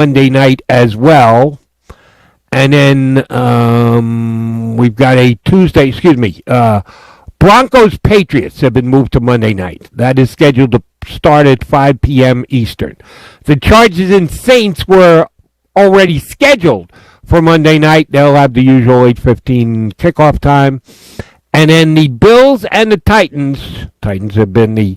Monday night as well. And then we've got a Tuesday, Broncos-Patriots have been moved to Monday night. That is scheduled to start at 5 p.m. Eastern. The Chargers and Saints were already scheduled for Monday night. They'll have the usual 8:15 kickoff time. And then the Bills and the Titans have been the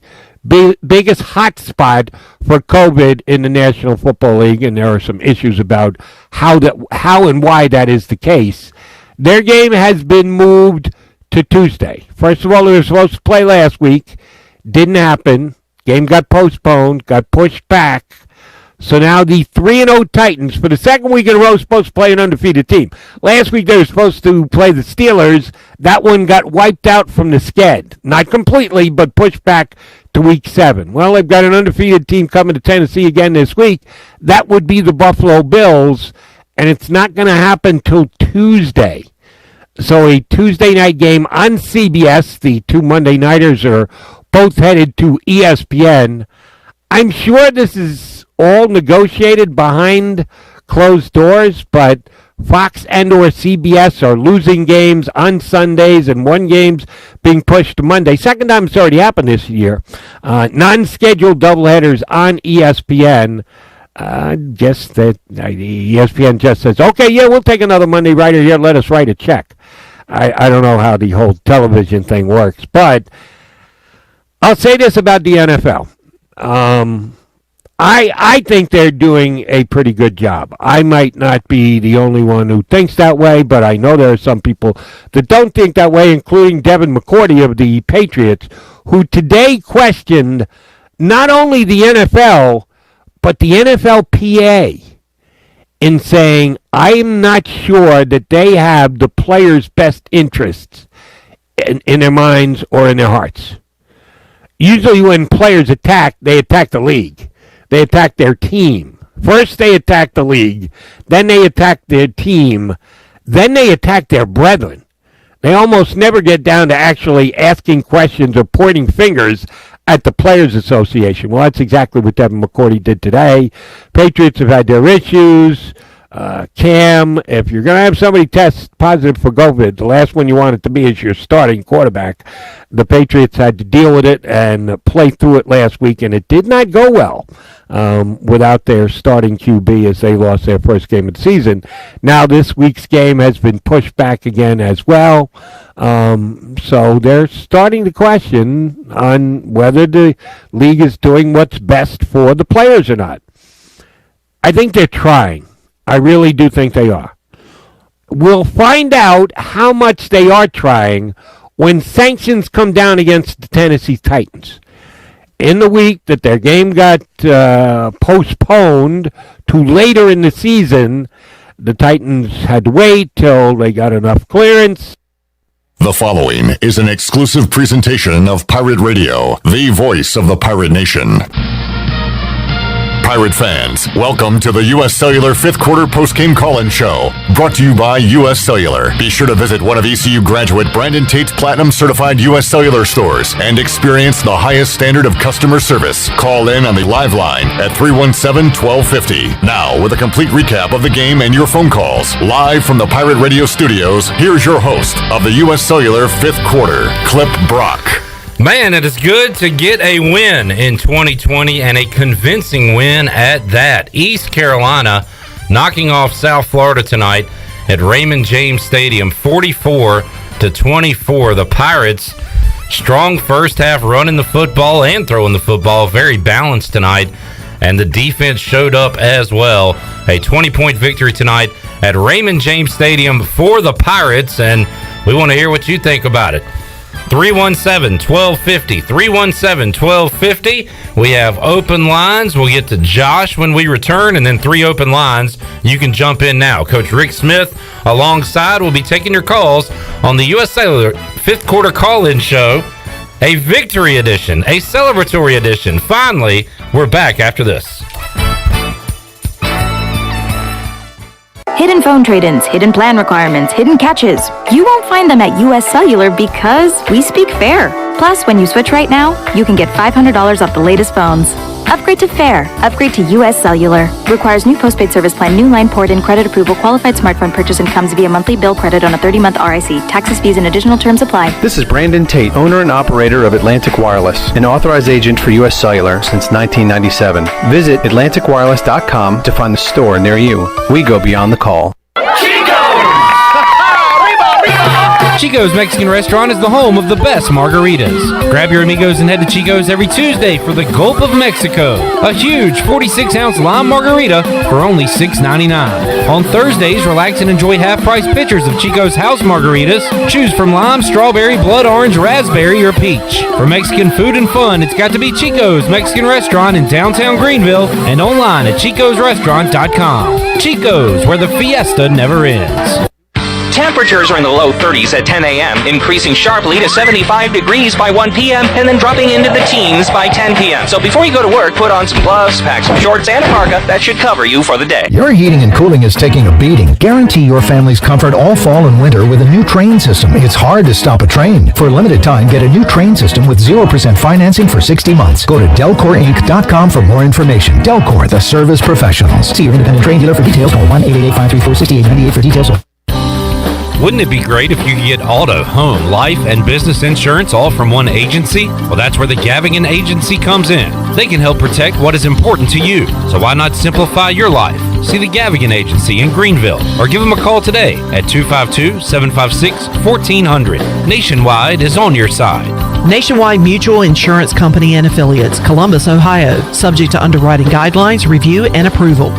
biggest hot spot for COVID in the National Football League, and there are some issues about how and why that is the case. Their game has been moved to Tuesday. First of all, they were supposed to play last week. Didn't happen. Game got postponed, got pushed back. So now the 3-0 Titans, for the second week in a row, supposed to play an undefeated team. Last week they were supposed to play the Steelers. That one got wiped out from the sched. Not completely, but pushed back to week 7. Well, they've got an undefeated team coming to Tennessee again this week. That would be the Buffalo Bills, and it's not going to happen till Tuesday. So a Tuesday night game on CBS. The two Monday nighters are both headed to ESPN. I'm sure this is all negotiated behind closed doors, but Fox and or CBS are losing games on Sundays and one game's being pushed to Monday. Second time it's already happened this year. Non-scheduled doubleheaders on ESPN. I guess that ESPN just says, okay, yeah, we'll take another Monday writer here. Let us write a check. I don't know how the whole television thing works, but I'll say this about the NFL. I think they're doing a pretty good job. I might not be the only one who thinks that way, but I know there are some people that don't think that way, including Devin McCourty of the Patriots, who today questioned not only the NFL, but the NFLPA in saying, I'm not sure that they have the players' best interests in their minds or in their hearts. Usually when players attack, they attack the league. They attack their team. First they attack the league, then they attack their team, then they attack their brethren. They almost never get down to actually asking questions or pointing fingers at the Players Association. Well, that's exactly what Devin McCourty did today. Patriots have had their issues. Cam, if you're going to have somebody test positive for COVID, the last one you want it to be is your starting quarterback. The Patriots had to deal with it and play through it last week, and it did not go well without their starting QB as they lost their first game of the season. Now this week's game has been pushed back again as well. So they're starting to question on whether the league is doing what's best for the players or not. I think they're trying. I really do think they are. We'll find out how much they are trying when sanctions come down against the Tennessee Titans. In the week that their game got postponed to later in the season, the Titans had to wait till they got enough clearance. The following is an exclusive presentation of Pirate Radio, the voice of the Pirate Nation. Pirate fans, welcome to the U.S. Cellular 5th Quarter Postgame Call-In Show, brought to you by U.S. Cellular. Be sure to visit one of ECU graduate Brandon Tate's Platinum-certified U.S. Cellular stores and experience the highest standard of customer service. Call in on the live line at 317-1250. Now, with a complete recap of the game and your phone calls, live from the Pirate Radio studios, here's your host of the U.S. Cellular 5th Quarter, Clip Brock. Man, it is good to get a win in 2020, and a convincing win at that. East Carolina knocking off South Florida tonight at Raymond James Stadium, 44-24. The Pirates, strong first half running the football and throwing the football, very balanced tonight, and the defense showed up as well. A 20-point victory tonight at Raymond James Stadium for the Pirates, and we want to hear what you think about it. 317-1250, 317-1250. We have open lines. We'll get to Josh when we return, and then 3 open lines. You can jump in now. Coach Rick Smith alongside will be taking your calls on the U.S. Cellular 5th Quarter Call-In Show, a victory edition, a celebratory edition. Finally, we're back after this. Hidden phone trade-ins, hidden plan requirements, hidden catches. You won't find them at U.S. Cellular because we speak fair. Plus, when you switch right now, you can get $500 off the latest phones. Upgrade to fair. Upgrade to US Cellular. Requires new postpaid service plan, new line port, and credit approval. Qualified smartphone purchase and comes via monthly bill credit on a 30-month RIC. Taxes, fees, and additional terms apply. This is Brandon Tate, owner and operator of Atlantic Wireless, an authorized agent for US Cellular since 1997. Visit AtlanticWireless.com to find the store near you. We go beyond the call. Chico's Mexican Restaurant is the home of the best margaritas. Grab your amigos and head to Chico's every Tuesday for the Gulp of Mexico, a huge 46-ounce lime margarita for only $6.99. On Thursdays, relax and enjoy half-price pitchers of Chico's house margaritas. Choose from lime, strawberry, blood orange, raspberry, or peach. For Mexican food and fun, it's got to be Chico's Mexican Restaurant in downtown Greenville and online at chicosrestaurant.com. Chico's, where the fiesta never ends. Temperatures are in the low 30s at 10 a.m., increasing sharply to 75 degrees by 1 p.m., and then dropping into the teens by 10 p.m. So before you go to work, put on some gloves, pack some shorts, and a parka. That should cover you for the day. Your heating and cooling is taking a beating. Guarantee your family's comfort all fall and winter with a new train system. It's hard to stop a train. For a limited time, get a new train system with 0% financing for 60 months. Go to DelcorInc.com for more information. Delcor, the service professionals. See your independent train dealer for details. Call 1-888-534-6898 for details. Wouldn't it be great if you could get auto, home, life, and business insurance all from one agency? Well, that's where the Gavigan Agency comes in. They can help protect what is important to you. So why not simplify your life? See the Gavigan Agency in Greenville or give them a call today at 252-756-1400. Nationwide is on your side. Nationwide Mutual Insurance Company and Affiliates, Columbus, Ohio. Subject to underwriting guidelines, review, and approval.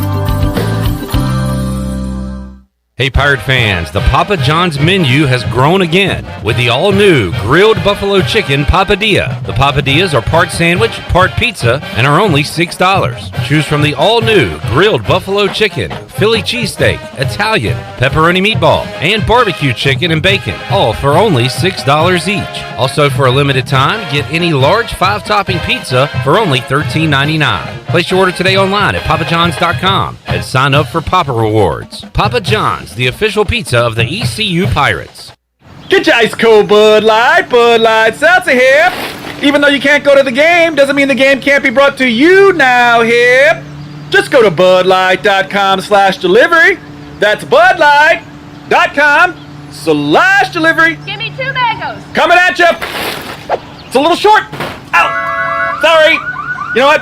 Hey Pirate fans, the Papa John's menu has grown again with the all-new grilled buffalo chicken papadilla. The papadillas are part sandwich, part pizza, and are only $6. Choose from the all-new grilled buffalo chicken, Philly cheesesteak, Italian, pepperoni meatball, and barbecue chicken and bacon, all for only $6 each. Also for a limited time, get any large 5-topping pizza for only $13.99. Place your order today online at papajohns.com and sign up for Papa Rewards. Papa John's, the official pizza of the ECU Pirates. Get your ice cold Bud Light Seltzer here. Even though you can't go to the game, doesn't mean the game can't be brought to you now here. Just go to budlight.com/delivery. That's budlight.com/delivery. Give me 2 mangoes. Coming at you. It's a little short. Ow. Sorry. You know what?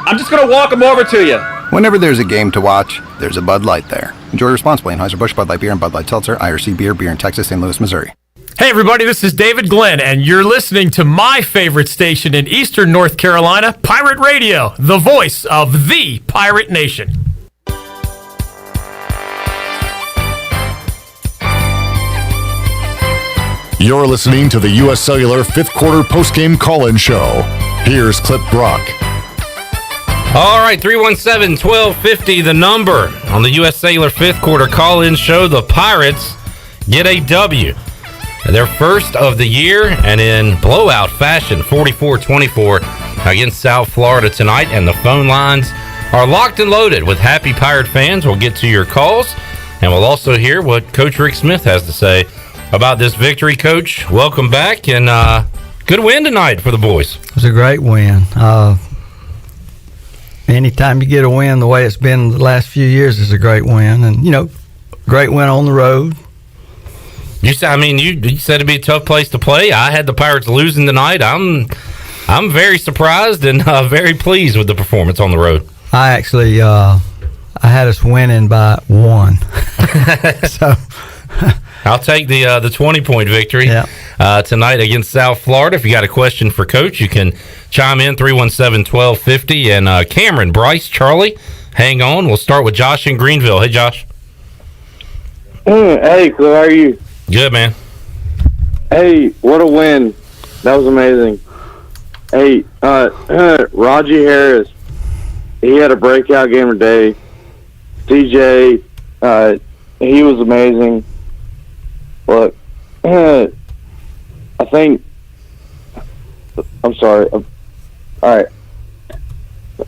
I'm just going to walk them over to you. Whenever there's a game to watch, there's a Bud Light there. Enjoy responsibly. Anheuser-Busch, Bud Light Beer, and Bud Light Seltzer, IRC Beer, beer in Texas, St. Louis, Missouri. Hey everybody, this is David Glenn, and you're listening to my favorite station in Eastern North Carolina, Pirate Radio, the voice of the Pirate Nation. You're listening to the U.S. Cellular 5th Quarter Postgame Call-In Show. Here's Clip Brock. All right, 317-1250, the number on the U.S. Cellular 5th Quarter Call-In Show. The Pirates get a W. Their first of the year, and in blowout fashion, 44-24 against South Florida tonight. And the phone lines are locked and loaded with happy Pirate fans. We'll get to your calls, and we'll also hear what Coach Rick Smith has to say about this victory. Coach, welcome back, and good win tonight for the boys. It was a great win. Anytime you get a win the way it's been the last few years is a great win. And, you know, great win on the road. You said it'd be a tough place to play. I had the Pirates losing tonight. I'm very surprised and very pleased with the performance on the road. I actually I had us winning by 1. So I'll take the 20-point victory tonight against South Florida. If you got a question for Coach, you can chime in 317-1250. And Cameron, Bryce, Charlie, hang on. We'll start with Josh in Greenville. Hey, Josh. Hey, how are you? Good, man. Hey, what a win. That was amazing. Hey, Raji Harris, he had a breakout game today. DJ, he was amazing. Look, I think, I'm sorry. All right.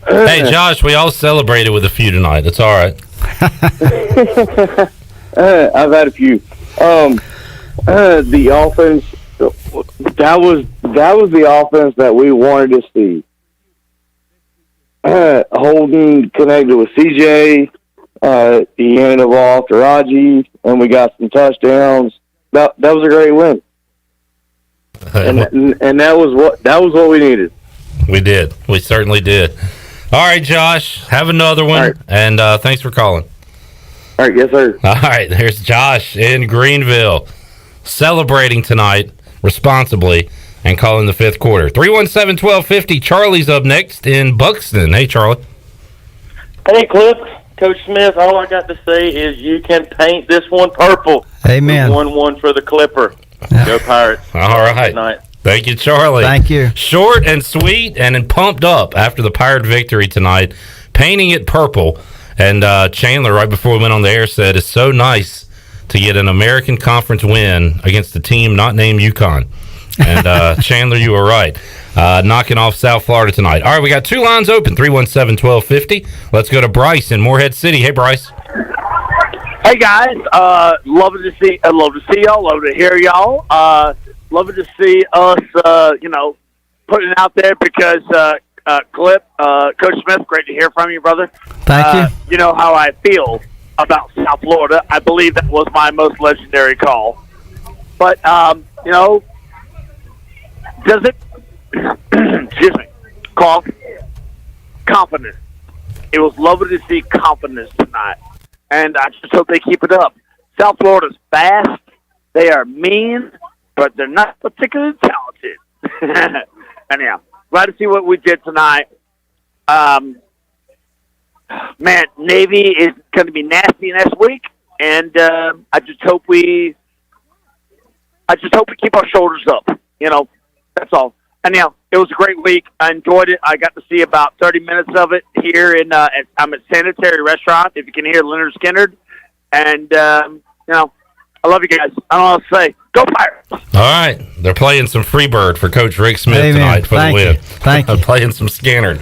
Hey, Josh, we all celebrated with a few tonight. That's all right. I've had a few. The offense, that was the offense that we wanted to see. Holden connected with CJ. He handed the ball off to Raji, and we got some touchdowns. That was a great win. And that was what we needed. We did. We certainly did. All right, Josh, have another one, right. And thanks for calling. All right, yes, sir. All right, there's Josh in Greenville celebrating tonight responsibly and calling the fifth quarter. 317-1250. Charlie's up next in Buxton. Hey, Charlie. Hey, Cliff. Coach Smith, all I got to say is you can paint this one purple. Amen. 1-1 for the Clipper. Go Pirates. All right. Good night. Thank you, Charlie. Thank you. Short and sweet and pumped up after the Pirate victory tonight, painting it purple. And Chandler, right before we went on the air, said it's so nice to get an American Conference win against a team not named UConn. And Chandler, you were right. Knocking off South Florida tonight. All right, we got two lines open, 317-1250. Let's go to Bryce in Morehead City. Hey, Bryce. Hey, guys. Love to see y'all. Love to hear y'all. Loving to see us, putting it out there because, Clip, Coach Smith, great to hear from you, brother. Thank you. You know how I feel about South Florida. I believe that was my most legendary call. But, does it, excuse me, cough, confidence. It was lovely to see confidence tonight. And I just hope they keep it up. South Florida's fast. They are mean, but they're not particularly talented. Anyhow, glad to see what we did tonight. Man, Navy is going to be nasty next week, and I just hope we keep our shoulders up. That's all. Anyhow, it was a great week. I enjoyed it. I got to see about 30 minutes of it here I'm at Sanitary Restaurant, if you can hear Leonard Skinner. And, I love you guys. I don't know what to say. Go Pirates! All right. They're playing some Freebird for Coach Rick Smith tonight for the win. Thank you. Playing some Skinner.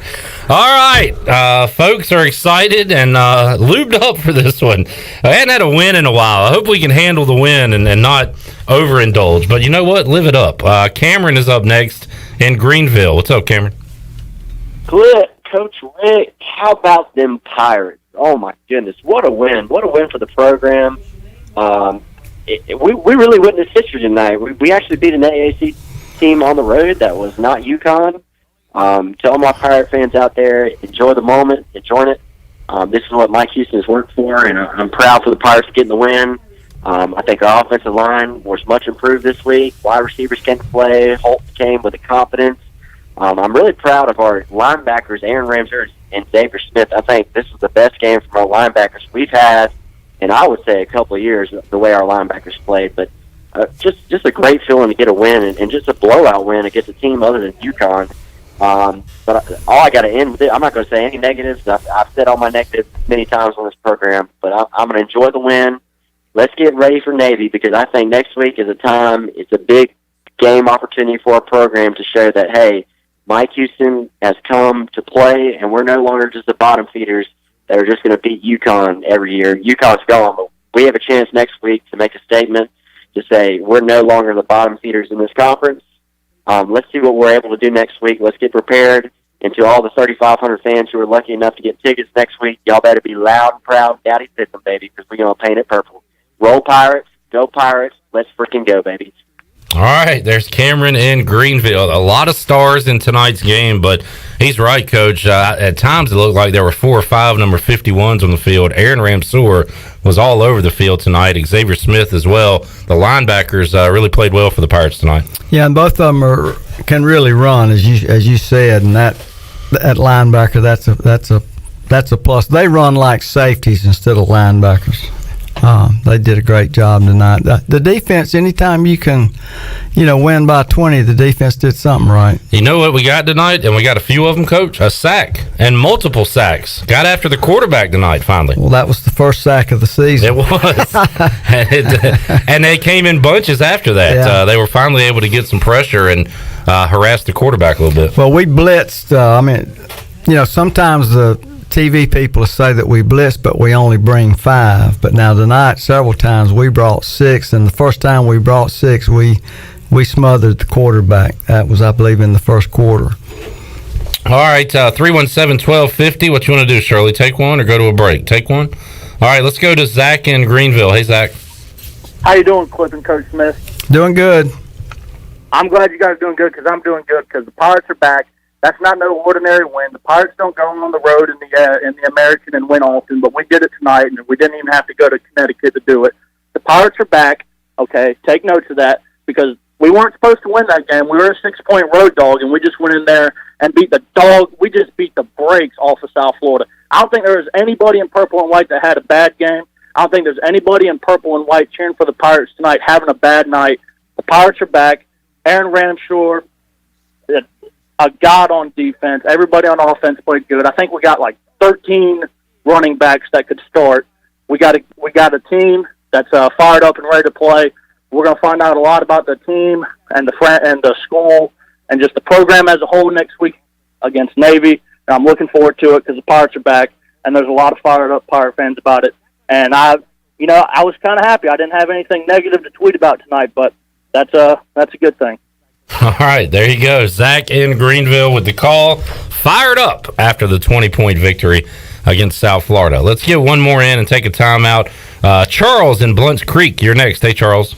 All right. Folks are excited and lubed up for this one. I hadn't had a win in a while. I hope we can handle the win and not overindulge. But you know what? Live it up. Cameron is up next in Greenville. What's up, Cameron? Clip, Coach Rick, how about them Pirates? Oh, my goodness. What a win. What a win for the program. We really witnessed history tonight. We actually beat an AAC team on the road that was not UConn. To all my Pirate fans out there, enjoy the moment, enjoy it. This is what Mike Houston has worked for, and I'm proud for the Pirates getting the win. I think our offensive line was much improved this week. Wide receivers came to play. Holt came with the confidence. I'm really proud of our linebackers, Aaron Ramsey and Xavier Smith. I think this is the best game from our linebackers we've had, and I would say a couple of years, the way our linebackers played. But just a great feeling to get a win, and just a blowout win against a team other than UConn. But all I got to end with it, I'm not going to say any negatives. I've said all my negatives many times on this program, but I'm going to enjoy the win. Let's get ready for Navy, because I think next week is it's a big game opportunity for our program to show that, hey, Mike Houston has come to play, and we're no longer just the bottom feeders that are just going to beat UConn every year. UConn's gone, but we have a chance next week to make a statement to say we're no longer the bottom feeders in this conference. Let's see what we're able to do next week. Let's get prepared. And to all the 3,500 fans who are lucky enough to get tickets next week, y'all better be loud and proud, Daddy Pitham, baby, because we're going to paint it purple. Roll Pirates, go Pirates, let's freaking go, baby. All right, there's Cameron in Greenville. A lot of stars in tonight's game, but he's right, Coach. At times it looked like there were 4 or 5 number 51s on the field. Aaron Ramseur was all over the field tonight. Xavier Smith as well. The linebackers really played well for the Pirates tonight. Yeah, and both of them can really run, as you said, and that linebacker, that's a plus. They run like safeties instead of linebackers. They did a great job tonight. The defense, anytime you can, win by 20, the defense did something right. You know what we got tonight? And we got a few of them, Coach? A sack and multiple sacks. Got after the quarterback tonight, finally. Well, that was the first sack of the season. It was. And they came in bunches after that. Yeah. They were finally able to get some pressure and harass the quarterback a little bit. Well, we blitzed. Sometimes the TV people say that we blitz, but we only bring 5. But now tonight, several times we brought 6, and the first time we brought 6, we smothered the quarterback. That was, I believe, in the first quarter. All right, 317-1250. What you want to do, Shirley? Take one or go to a break? Take one. All right, let's go to Zach in Greenville. Hey, Zach. How you doing, Cliff and Coach Smith? Doing good. I'm glad you guys are doing good because I'm doing good because the Pirates are back. That's not no ordinary win. The Pirates don't go on the road in the American and win often, but we did it tonight, and we didn't even have to go to Connecticut to do it. The Pirates are back. Okay, take notes of that because we weren't supposed to win that game. We were a 6-point road dog, and we just went in there and beat the dog. We just beat the brakes off of South Florida. I don't think there was anybody in purple and white that had a bad game. I don't think there's anybody in purple and white cheering for the Pirates tonight having a bad night. The Pirates are back. Aaron Ramshore, a god on defense. Everybody on offense played good. I think we got like 13 running backs that could start. We got a team that's fired up and ready to play. We're going to find out a lot about the team and the school and just the program as a whole next week against Navy. And I'm looking forward to it because the Pirates are back, and there's a lot of fired up Pirate fans about it. And I was kind of happy. I didn't have anything negative to tweet about tonight, but that's a good thing. All right, there you go. Zach in Greenville with the call. Fired up after the 20-point victory against South Florida. Let's get one more in and take a timeout. Charles in Blunt's Creek, you're next. Hey, Charles.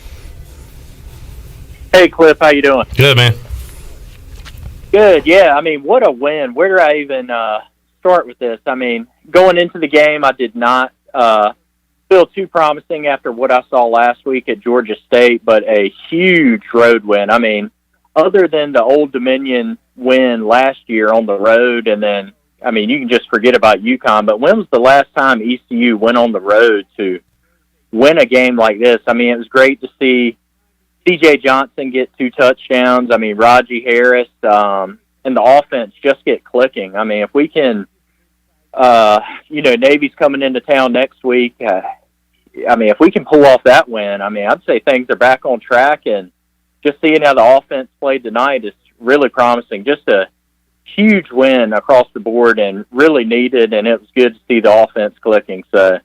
Hey, Cliff, how you doing? Good, man. Good, yeah. I mean, what a win. Where do I even start with this? I mean, going into the game, I did not feel too promising after what I saw last week at Georgia State, but a huge road win. I mean, other than the Old Dominion win last year on the road, and then, I mean, you can just forget about UConn, but when was the last time ECU went on the road to win a game like this? I mean, it was great to see C.J. Johnson get 2 touchdowns. I mean, Raji Harris and the offense just get clicking. I mean, if we can, Navy's coming into town next week. I mean, if we can pull off that win, I mean, I'd say things are back on track, and just seeing how the offense played tonight is really promising. Just a huge win across the board and really needed, and it was good to see the offense clicking. So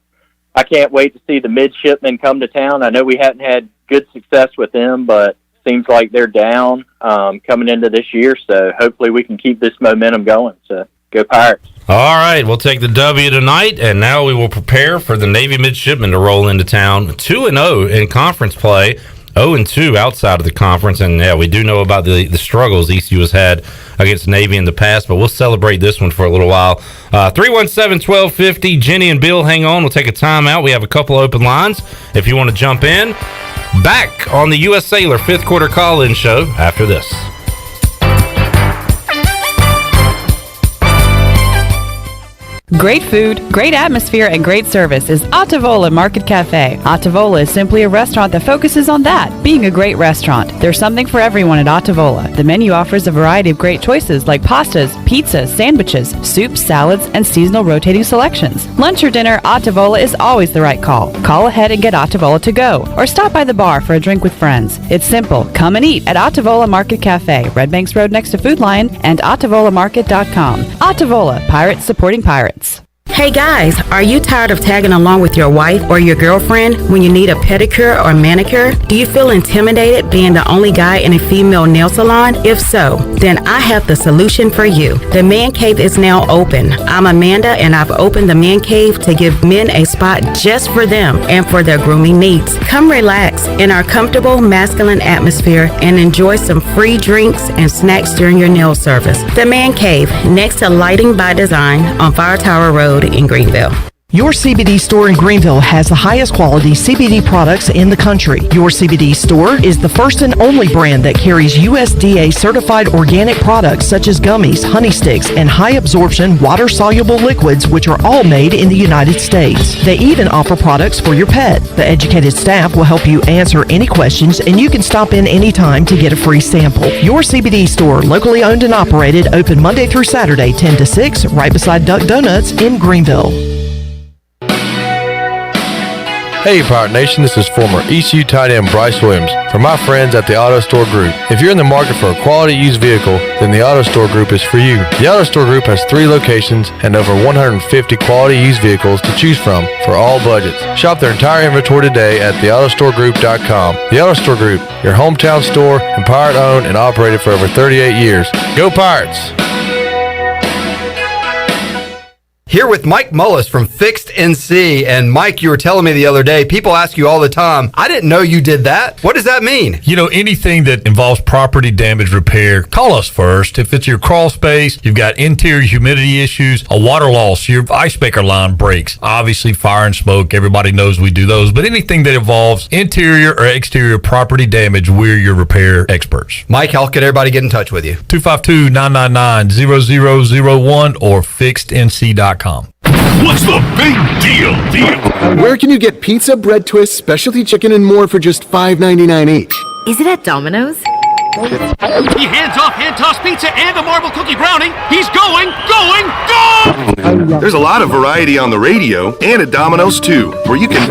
I can't wait to see the midshipmen come to town. I know we hadn't had good success with them, but seems like they're down coming into this year, so hopefully we can keep this momentum going. So go Pirates. All right, we'll take the W tonight, and now we will prepare for the Navy midshipmen to roll into town. 2-0 in conference play. 0-2 outside of the conference, and yeah, we do know about the struggles ECU has had against Navy in the past, but we'll celebrate this one for a little while. 317-1250, Jenny and Bill, hang on. We'll take a timeout. We have a couple open lines if you want to jump in. Back on the U.S. Cellular 5th Quarter Call-In Show after this. Great food, great atmosphere, and great service is Ottavola Market Cafe. Ottavola is simply a restaurant that focuses on that, being a great restaurant. There's something for everyone at Ottavola. The menu offers a variety of great choices like pastas, pizzas, sandwiches, soups, salads, and seasonal rotating selections. Lunch or dinner, Ottavola is always the right call. Call ahead and get Ottavola to go, or stop by the bar for a drink with friends. It's simple. Come and eat at Ottavola Market Cafe, Red Banks Road next to Food Lion, and OttavolaMarket.com. Ottavola, Pirates supporting Pirates. Hey guys, are you tired of tagging along with your wife or your girlfriend when you need a pedicure or manicure? Do you feel intimidated being the only guy in a female nail salon? If so, then I have the solution for you. The Man Cave is now open. I'm Amanda, and I've opened the Man Cave to give men a spot just for them and for their grooming needs. Come relax in our comfortable masculine atmosphere and enjoy some free drinks and snacks during your nail service. The Man Cave, next to Lighting by Design on Fire Tower Road in Greenville. Your CBD store in Greenville has the highest quality CBD products in the country. Your CBD store is the first and only brand that carries USDA certified organic products such as gummies, honey sticks, and high absorption water soluble liquids, which are all made in the United States. They even offer products for your pet. The educated staff will help you answer any questions, and you can stop in anytime to get a free sample. Your CBD store, locally owned and operated, open Monday through Saturday 10 to 6, right beside Duck Donuts in Greenville. Hey Pirate Nation, this is former ECU tight end Bryce Williams from my friends at the Auto Store Group. If you're in the market for a quality used vehicle, then the Auto Store Group is for you. The Auto Store Group has 3 locations and over 150 quality used vehicles to choose from for all budgets. Shop their entire inventory today at theautostoregroup.com. The Auto Store Group, your hometown store and Pirate owned and operated for over 38 years. Go Pirates! Here with Mike Mullis from Fixed NC. And Mike, you were telling me the other day, people ask you all the time, I didn't know you did that. What does that mean? You know, anything that involves property damage repair, call us first. If it's your crawl space, you've got interior humidity issues, a water loss, your ice maker line breaks, obviously fire and smoke, everybody knows we do those. But anything that involves interior or exterior property damage, we're your repair experts. Mike, how can everybody get in touch with you? 252-999-0001 or fixednc.com. What's the big deal? Where can you get pizza, bread twists, specialty chicken, and more for just $5.99 each? Is it at Domino's? He hands off hand toss pizza and a marble cookie brownie. He's going! There's a lot of variety on the radio and at Domino's too, where you can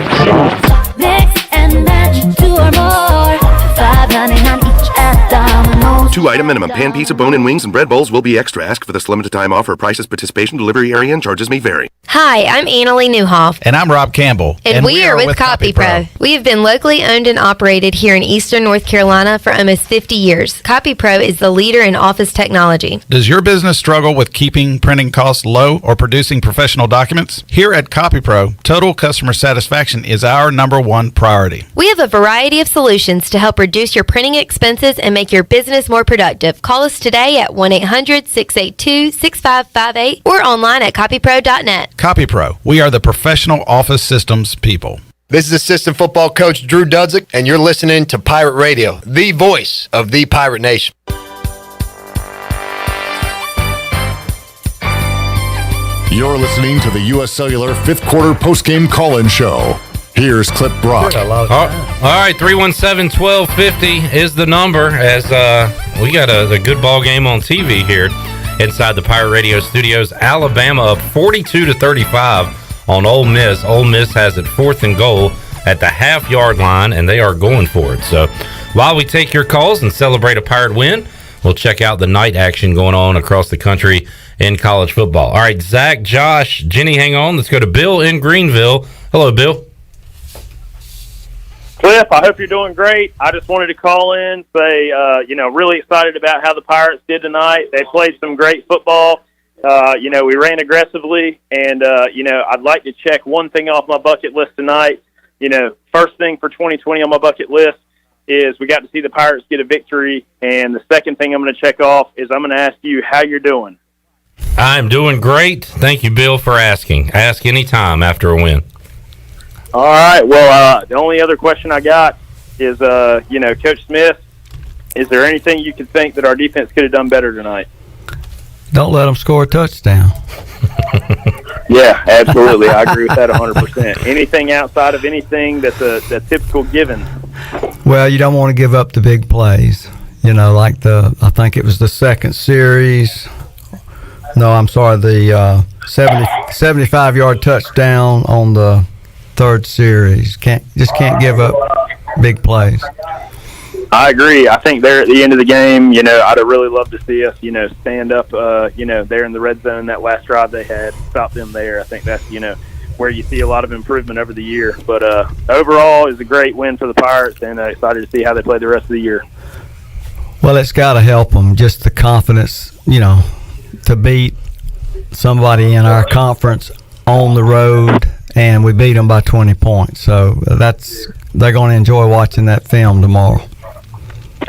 mix and match 2 or more. $5.99 each at Domino's. 2-item minimum. Pan pizza, bone-in wings, and bread bowls will be extra. Ask for this limited time offer. Prices, participation, delivery area, and charges may vary. Hi, I'm Annalie Newhoff. And I'm Rob Campbell. And we are with CopyPro. We have been locally owned and operated here in Eastern North Carolina for almost 50 years. CopyPro is the leader in office technology. Does your business struggle with keeping printing costs low or producing professional documents? Here at CopyPro, total customer satisfaction is our #1 priority. We have a variety of solutions to help reduce your printing expenses and make your business more productive. Call us today at 1-800-682-6558 or online at copypro.net. CopyPro, we are the professional office systems people. This is assistant football coach Drew Dudzik, and you're listening to Pirate Radio, the voice of the Pirate Nation. You're listening to the U.S. Cellular 5th Quarter Postgame Call-In Show. Here's Clip Brock. All right, 317-1250 is the number as we got a good ball game on TV here inside the Pirate Radio studios. Alabama up 42-35 on Ole Miss. Ole Miss has it 4th and goal at the half-yard line, and they are going for it. So while we take your calls and celebrate a Pirate win, we'll check out the night action going on across the country in college football. All right, Zach, Josh, Jenny, hang on. Let's go to Bill in Greenville. Hello, Bill. Cliff, I hope you're doing great. I just wanted to call in, say, really excited about how the Pirates did tonight. They played some great football. We ran aggressively, and, I'd like to check one thing off my bucket list tonight. First thing for 2020 on my bucket list is we got to see the Pirates get a victory, and the second thing I'm going to check off is I'm going to ask you how you're doing. I'm doing great. Thank you, Bill, for asking. Ask anytime after a win. All right. Well, the only other question I got is, Coach Smith, is there anything you could think that our defense could have done better tonight? Don't let them score a touchdown. Yeah, absolutely. I agree with that 100%. Anything outside of anything that's a typical given? Well, you don't want to give up the big plays. Like I think it was the second series. No, I'm sorry, the 75-yard touchdown on the third series. Can't give up big plays. I agree. I think there at the end of the game, I'd have really loved to see us, stand up, there in the red zone, that last drive they had, stop them there. I think that's, where you see a lot of improvement over the year. But overall, it's a great win for the Pirates, and excited to see how they play the rest of the year. Well, it's got to help them, just the confidence, to beat somebody in our conference on the road, and we beat them by 20 points. So they're going to enjoy watching that film tomorrow.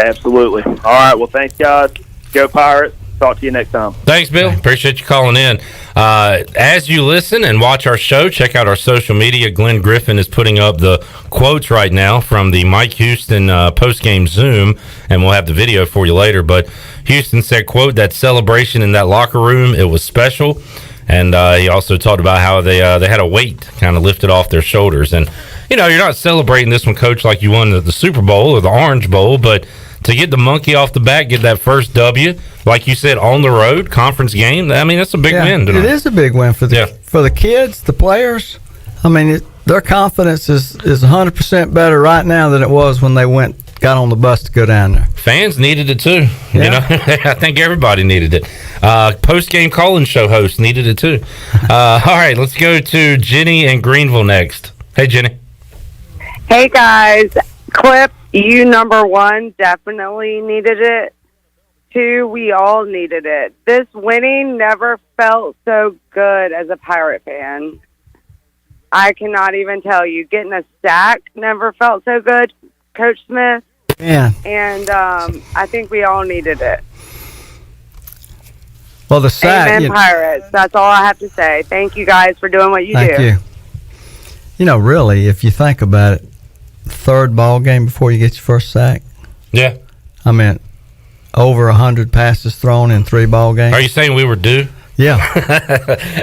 Absolutely. All right. Well, thanks, guys. Go Pirates. Talk to you next time. Thanks, Bill. Appreciate you calling in. As you listen and watch our show, check out our social media. Glenn Griffin is putting up the quotes right now from the Mike Houston post-game Zoom, and we'll have the video for you later. But Houston said, quote, that celebration in that locker room, it was special. And he also talked about how they had a weight kind of lifted off their shoulders. And, you're not celebrating this one, Coach, like you won the Super Bowl or the Orange Bowl, but to get the monkey off the back, get that first W, like you said, on the road, conference game, that's a big win tonight. It is a big win for the kids, the players. Their confidence is 100% better right now than it was when they got on the bus to go down there. Fans needed it too. I think everybody needed it. Post-game call-in show host needed it too. All right, let's go to Jenny in Greenville next. Hey, Jenny. Hey, guys. Clip, you number one definitely needed it. too. We all needed it. This winning never felt so good as a Pirate fan. I cannot even tell you. Getting a sack never felt so good, Coach Smith. Yeah. And I think we all needed it. Well, the sack. Amen, Pirates. That's all I have to say. Thank you guys for doing what you do. Thank you. You know, really, if you think about it, third ball game before you get your first sack. Yeah. I mean, over 100 passes thrown in 3 ball games. Are you saying we were due? Yeah.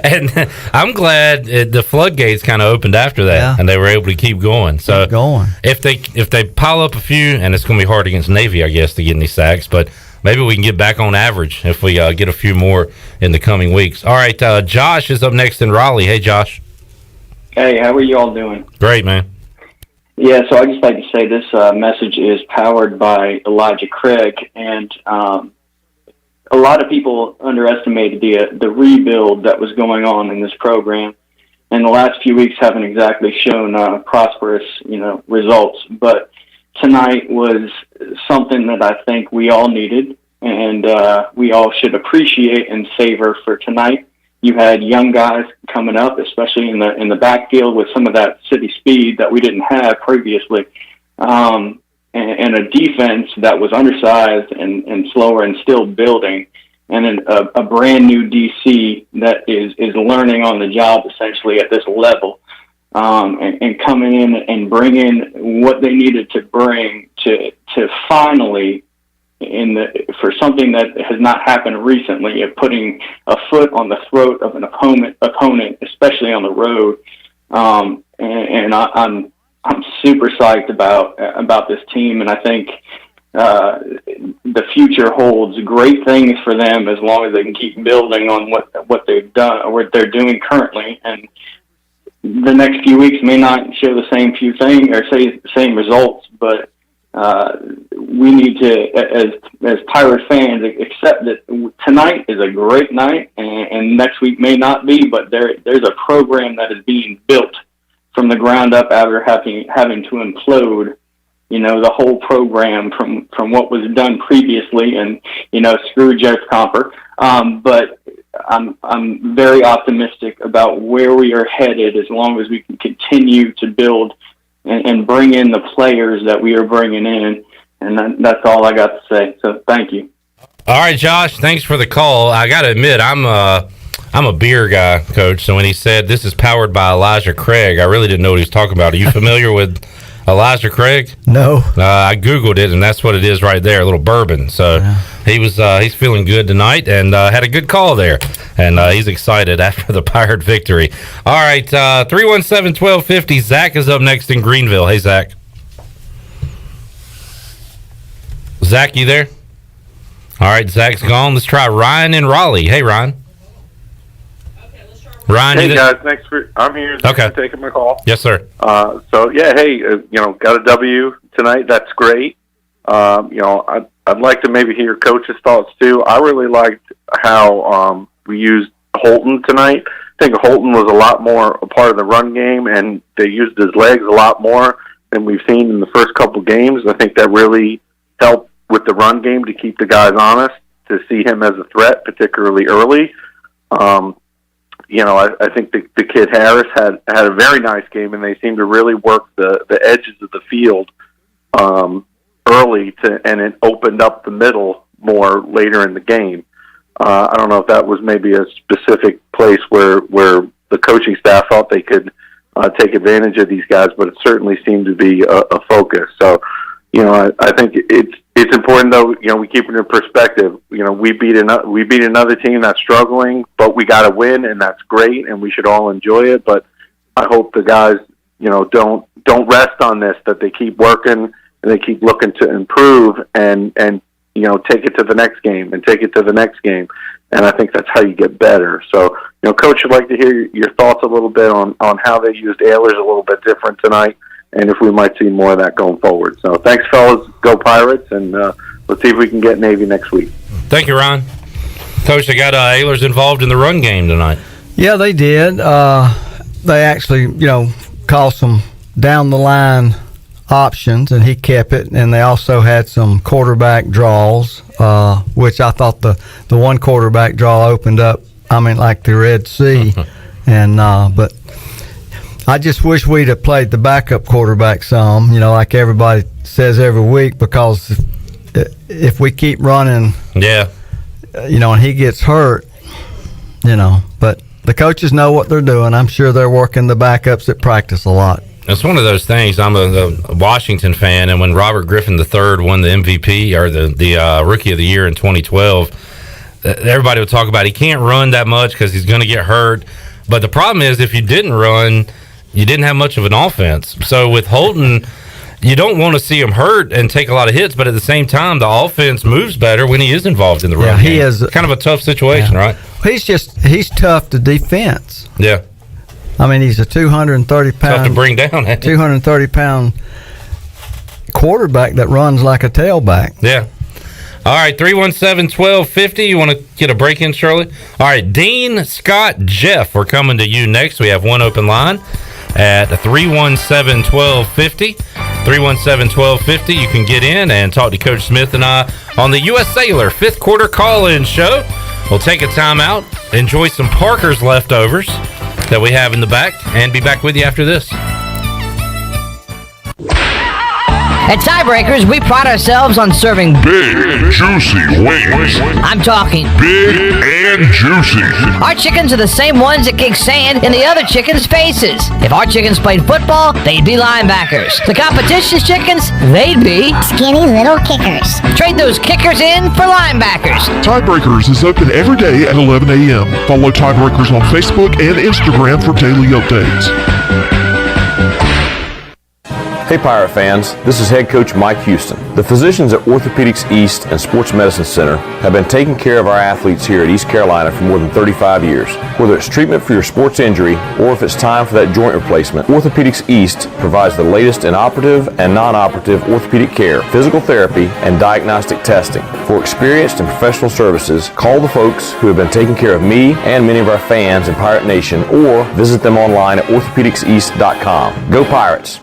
And I'm glad the floodgates kind of opened after that, and they were able to keep going. So if they pile up a few, and it's going to be hard against Navy, I guess, to get any sacks, but maybe we can get back on average if we get a few more in the coming weeks. All right, Josh is up next in Raleigh. Hey, Josh. Hey, how are you all doing? Great, man. Yeah, so I'd just like to say this message is powered by Elijah Craig, and a lot of people underestimated the rebuild that was going on in this program, and the last few weeks haven't exactly shown prosperous, results. But tonight was something that I think we all needed, and we all should appreciate and savor for tonight. You had young guys coming up, especially in the backfield with some of that city speed that we didn't have previously, and a defense that was undersized and slower and still building, and a brand new DC that is learning on the job essentially at this level, and coming in and bringing what they needed to bring to finally, for something that has not happened recently, of putting a foot on the throat of an opponent, especially on the road. And I'm super psyched about this team, and I think the future holds great things for them as long as they can keep building on what they've done or what they're doing currently. And the next few weeks may not show the same few things or say the same results, but we need to, as Pirate fans, accept that tonight is a great night, and next week may not be, but there's a program that is being built from the ground up after having to implode, the whole program from what was done previously, and screw Jeff Comper. But I'm very optimistic about where we are headed as long as we can continue to build and bring in the players that we are bringing in, and that's all I got to say. So thank you. All right, Josh, thanks for the call. I got to admit, I'm a beer guy, Coach, so when he said this is powered by Elijah Craig, I really didn't know what he was talking about. Are you familiar with Elijah Craig? No. I Googled it, and that's what it is right there, a little bourbon. So he's feeling good tonight and had a good call there. And he's excited after the Pirate victory. All right, 317-1250. Zach is up next in Greenville. Hey, Zach. Zach, you there? All right, Zach's gone. Let's try Ryan in Raleigh. Hey, Ryan. Ryan, hey guys, I'm here. Thanks for taking my call. Yes, sir. Got a W tonight. That's great. I'd like to maybe hear Coach's thoughts too. I really liked how we used Holton tonight. I think Holton was a lot more a part of the run game, and they used his legs a lot more than we've seen in the first couple games. I think that really helped with the run game to keep the guys honest, to see him as a threat, particularly early. I think the kid Harris had a very nice game, and they seemed to really work the edges of the field early, and it opened up the middle more later in the game. I don't know if that was maybe a specific place where the coaching staff thought they could take advantage of these guys, but it certainly seemed to be a focus. So, I think it's important though. We keep it in perspective. We beat another team that's struggling, but we got to win, and that's great, and we should all enjoy it. But I hope the guys, don't rest on this. That they keep working and they keep looking to improve, and take it to the next game and take it to the next game. And I think that's how you get better. So, Coach, I'd like to hear your thoughts a little bit on how they used Ehlers a little bit different tonight, and if we might see more of that going forward. So thanks, fellas. Go Pirates, and let's see if we can get Navy next week. Thank you, Ron. Coach, they got Ehlers involved in the run game tonight. Yeah, they did. They actually, called some down-the-line options, and he kept it. And they also had some quarterback draws, which I thought the one quarterback draw opened up, like the Red Sea. And but I just wish we'd have played the backup quarterback some, like everybody says every week, because if we keep running, and he gets hurt, but the coaches know what they're doing. I'm sure they're working the backups at practice a lot. It's one of those things. I'm a Washington fan, and when Robert Griffin III won the MVP or the Rookie of the Year in 2012, everybody would talk about he can't run that much because he's going to get hurt. But the problem is, if you didn't run, you didn't have much of an offense. So with Holton, you don't want to see him hurt and take a lot of hits, but at the same time, the offense moves better when he is involved in the run. He is kind of a tough situation, right? He's tough to defense. Yeah. He's a 230-pound. Tough to bring down. 230-pound quarterback that runs like a tailback. Yeah. All right, 317-1250. You want to get a break in, Shirley? All right, Dean, Scott, Jeff, we're coming to you next. We have one open line at 317-1250. 317-1250. You can get in and talk to Coach Smith and I on the U.S. Cellular 5th quarter call-in show. We'll take a timeout, enjoy some Parker's leftovers that we have in the back, and be back with you after this. At Tiebreakers, we pride ourselves on serving big, juicy wings. I'm talking big and juicy. Our chickens are the same ones that kick sand in the other chickens' faces. If our chickens played football, they'd be linebackers. The competition's chickens, they'd be skinny little kickers. Trade those kickers in for linebackers. Tiebreakers is open every day at 11 a.m. Follow Tiebreakers on Facebook and Instagram for daily updates. Hey Pirate fans, this is head coach Mike Houston. The physicians at Orthopedics East and Sports Medicine Center have been taking care of our athletes here at East Carolina for more than 35 years. Whether it's treatment for your sports injury or if it's time for that joint replacement, Orthopedics East provides the latest in operative and non-operative orthopedic care, physical therapy, and diagnostic testing. For experienced and professional services, call the folks who have been taking care of me and many of our fans in Pirate Nation, or visit them online at orthopedicseast.com. Go Pirates!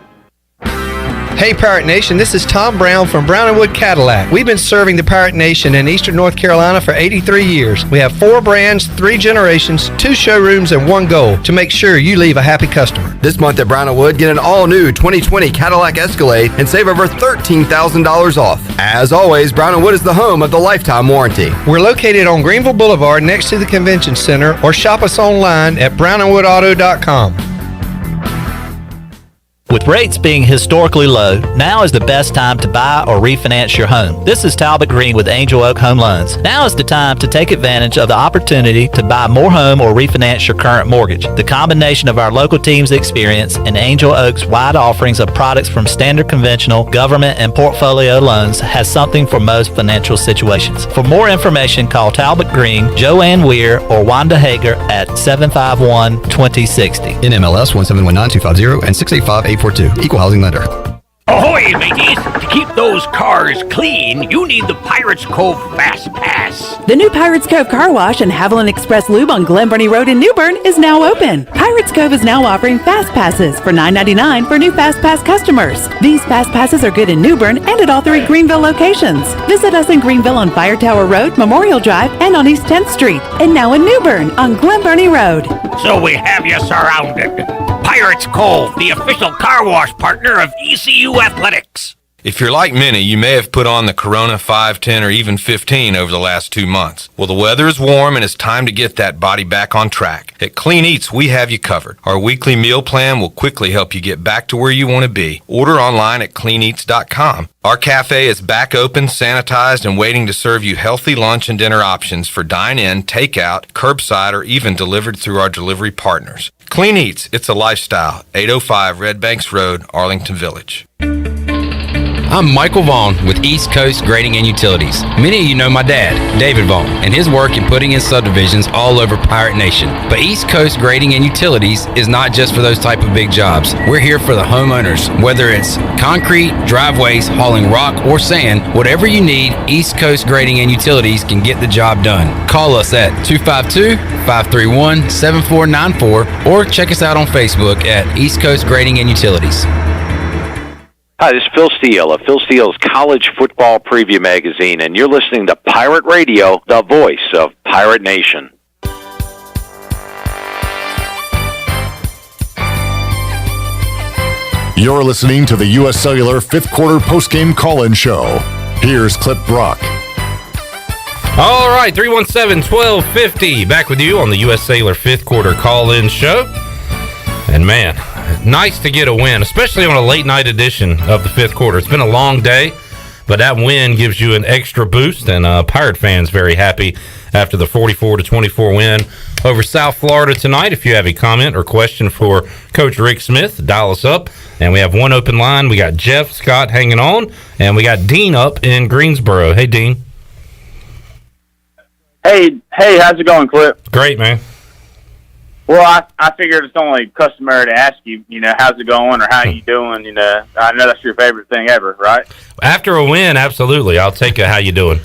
Hey Pirate Nation, this is Tom Brown from Brown & Wood Cadillac. We've been serving the Pirate Nation in Eastern North Carolina for 83 years. We have 4 brands, 3 generations, 2 showrooms, and 1 goal to make sure you leave a happy customer. This month at Brown & Wood, get an all-new 2020 Cadillac Escalade and save over $13,000 off. As always, Brown & Wood is the home of the lifetime warranty. We're located on Greenville Boulevard next to the Convention Center, or shop us online at brownandwoodauto.com. With rates being historically low, now is the best time to buy or refinance your home. This is Talbot Green with Angel Oak Home Loans. Now is the time to take advantage of the opportunity to buy more home or refinance your current mortgage. The combination of our local team's experience and Angel Oak's wide offerings of products from standard conventional, government, and portfolio loans has something for most financial situations. For more information, call Talbot Green, Joanne Weir, or Wanda Hager at 751-2060. NMLS 1719250 and 685-842. Equal housing lender. Ahoy, mateys! To keep those cars clean, you need the Pirates Cove Fast Pass. The new Pirates Cove Car Wash and Haviland Express Lube on Glen Burnie Road in New Bern is now open. Pirates Cove is now offering Fast Passes for $9.99 for new Fast Pass customers. These Fast Passes are good in New Bern and at all 3 Greenville locations. Visit us in Greenville on Fire Tower Road, Memorial Drive, and on East 10th Street. And now in New Bern on Glen Burnie Road. So we have you surrounded. Pirates Cove, the official car wash partner of ECU Athletics. If you're like many, you may have put on the Corona 5, 10, or even 15 over the last 2 months. Well, the weather is warm and it's time to get that body back on track. At Clean Eats, we have you covered. Our weekly meal plan will quickly help you get back to where you want to be. Order online at cleaneats.com. Our cafe is back open, sanitized, and waiting to serve you healthy lunch and dinner options for dine-in, takeout, curbside, or even delivered through our delivery partners. Clean Eats, it's a lifestyle. 805 Red Banks Road, Arlington Village. I'm Michael Vaughn with East Coast Grading and Utilities. Many of you know my dad, David Vaughn, and his work in putting in subdivisions all over Pirate Nation. But East Coast Grading and Utilities is not just for those type of big jobs. We're here for the homeowners. Whether it's concrete, driveways, hauling rock, or sand, whatever you need, East Coast Grading and Utilities can get the job done. Call us at 252-531-7494 or check us out on Facebook at East Coast Grading and Utilities. Hi, this is Phil Steele of Phil Steele's College Football Preview Magazine, and you're listening to Pirate Radio, the voice of Pirate Nation. You're listening to the U.S. Cellular 5th Quarter Postgame Call-In Show. Here's Clip Brock. All right, 317-1250. Back with you on the U.S. Cellular 5th Quarter Call-In Show. And, man, nice to get a win, especially on a late-night edition of the 5th Quarter. It's been a long day, but that win gives you an extra boost, and Pirate fans very happy after the 44-24 win over South Florida tonight. If you have a comment or question for Coach Rick Smith, dial us up. And we have one open line. We got Jeff Scott hanging on, and we got Dean up in Greensboro. Hey, Dean. Hey, how's it going, Clip? Great, man. Well, I figured it's only customary to ask you, how's it going or how you doing? I know that's your favorite thing ever, right? After a win, absolutely. I'll take a how you doing.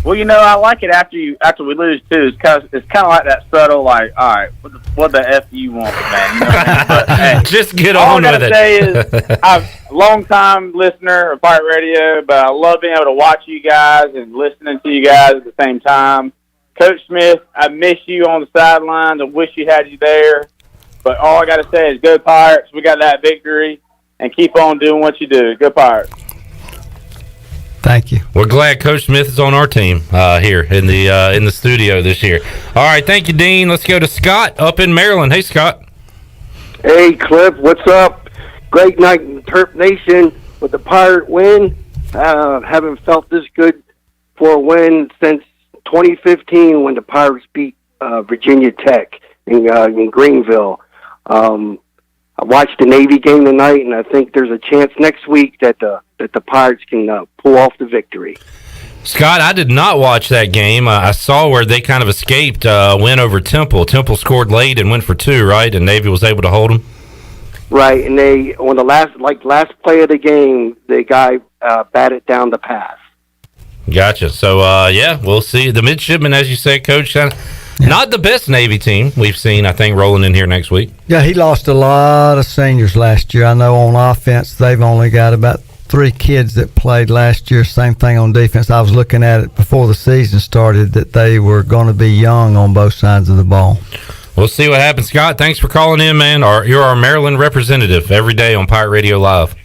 Well, I like it after we lose too. It's kind of like that subtle, like, all right, what the f you want, man? You know what I mean? But, hey, just get all on I with it. gotta say is, I'm a long-time listener of Pirate Radio, but I love being able to watch you guys and listening to you guys at the same time. Coach Smith, I miss you on the sidelines. I wish you had you there. But all I got to say is go Pirates. We got that victory, and keep on doing what you do. Go Pirates. Thank you. We're glad Coach Smith is on our team here in the studio this year. All right, thank you, Dean. Let's go to Scott up in Maryland. Hey, Scott. Hey, Cliff. What's up? Great night in Terp Nation with the Pirate win. Haven't felt this good for a win since 2015 when the Pirates beat Virginia Tech in Greenville. I watched the Navy game tonight, and I think there's a chance next week that the Pirates can pull off the victory. Scott, I did not watch that game. I saw where they kind of escaped win over Temple. Temple scored late and went for two, right? And Navy was able to hold them. Right, and they on the last play of the game, the guy batted down the pass. Gotcha. So we'll see. The midshipmen, as you said, Coach, not the best Navy team we've seen, I think, rolling in here next week. Yeah, he lost a lot of seniors last year. I know on offense they've only got about 3 kids that played last year. Same thing on defense. I was looking at it before the season started that they were going to be young on both sides of the ball. We'll see what happens. Scott, thanks for calling in, man. You're our Maryland representative every day on Pirate Radio Live.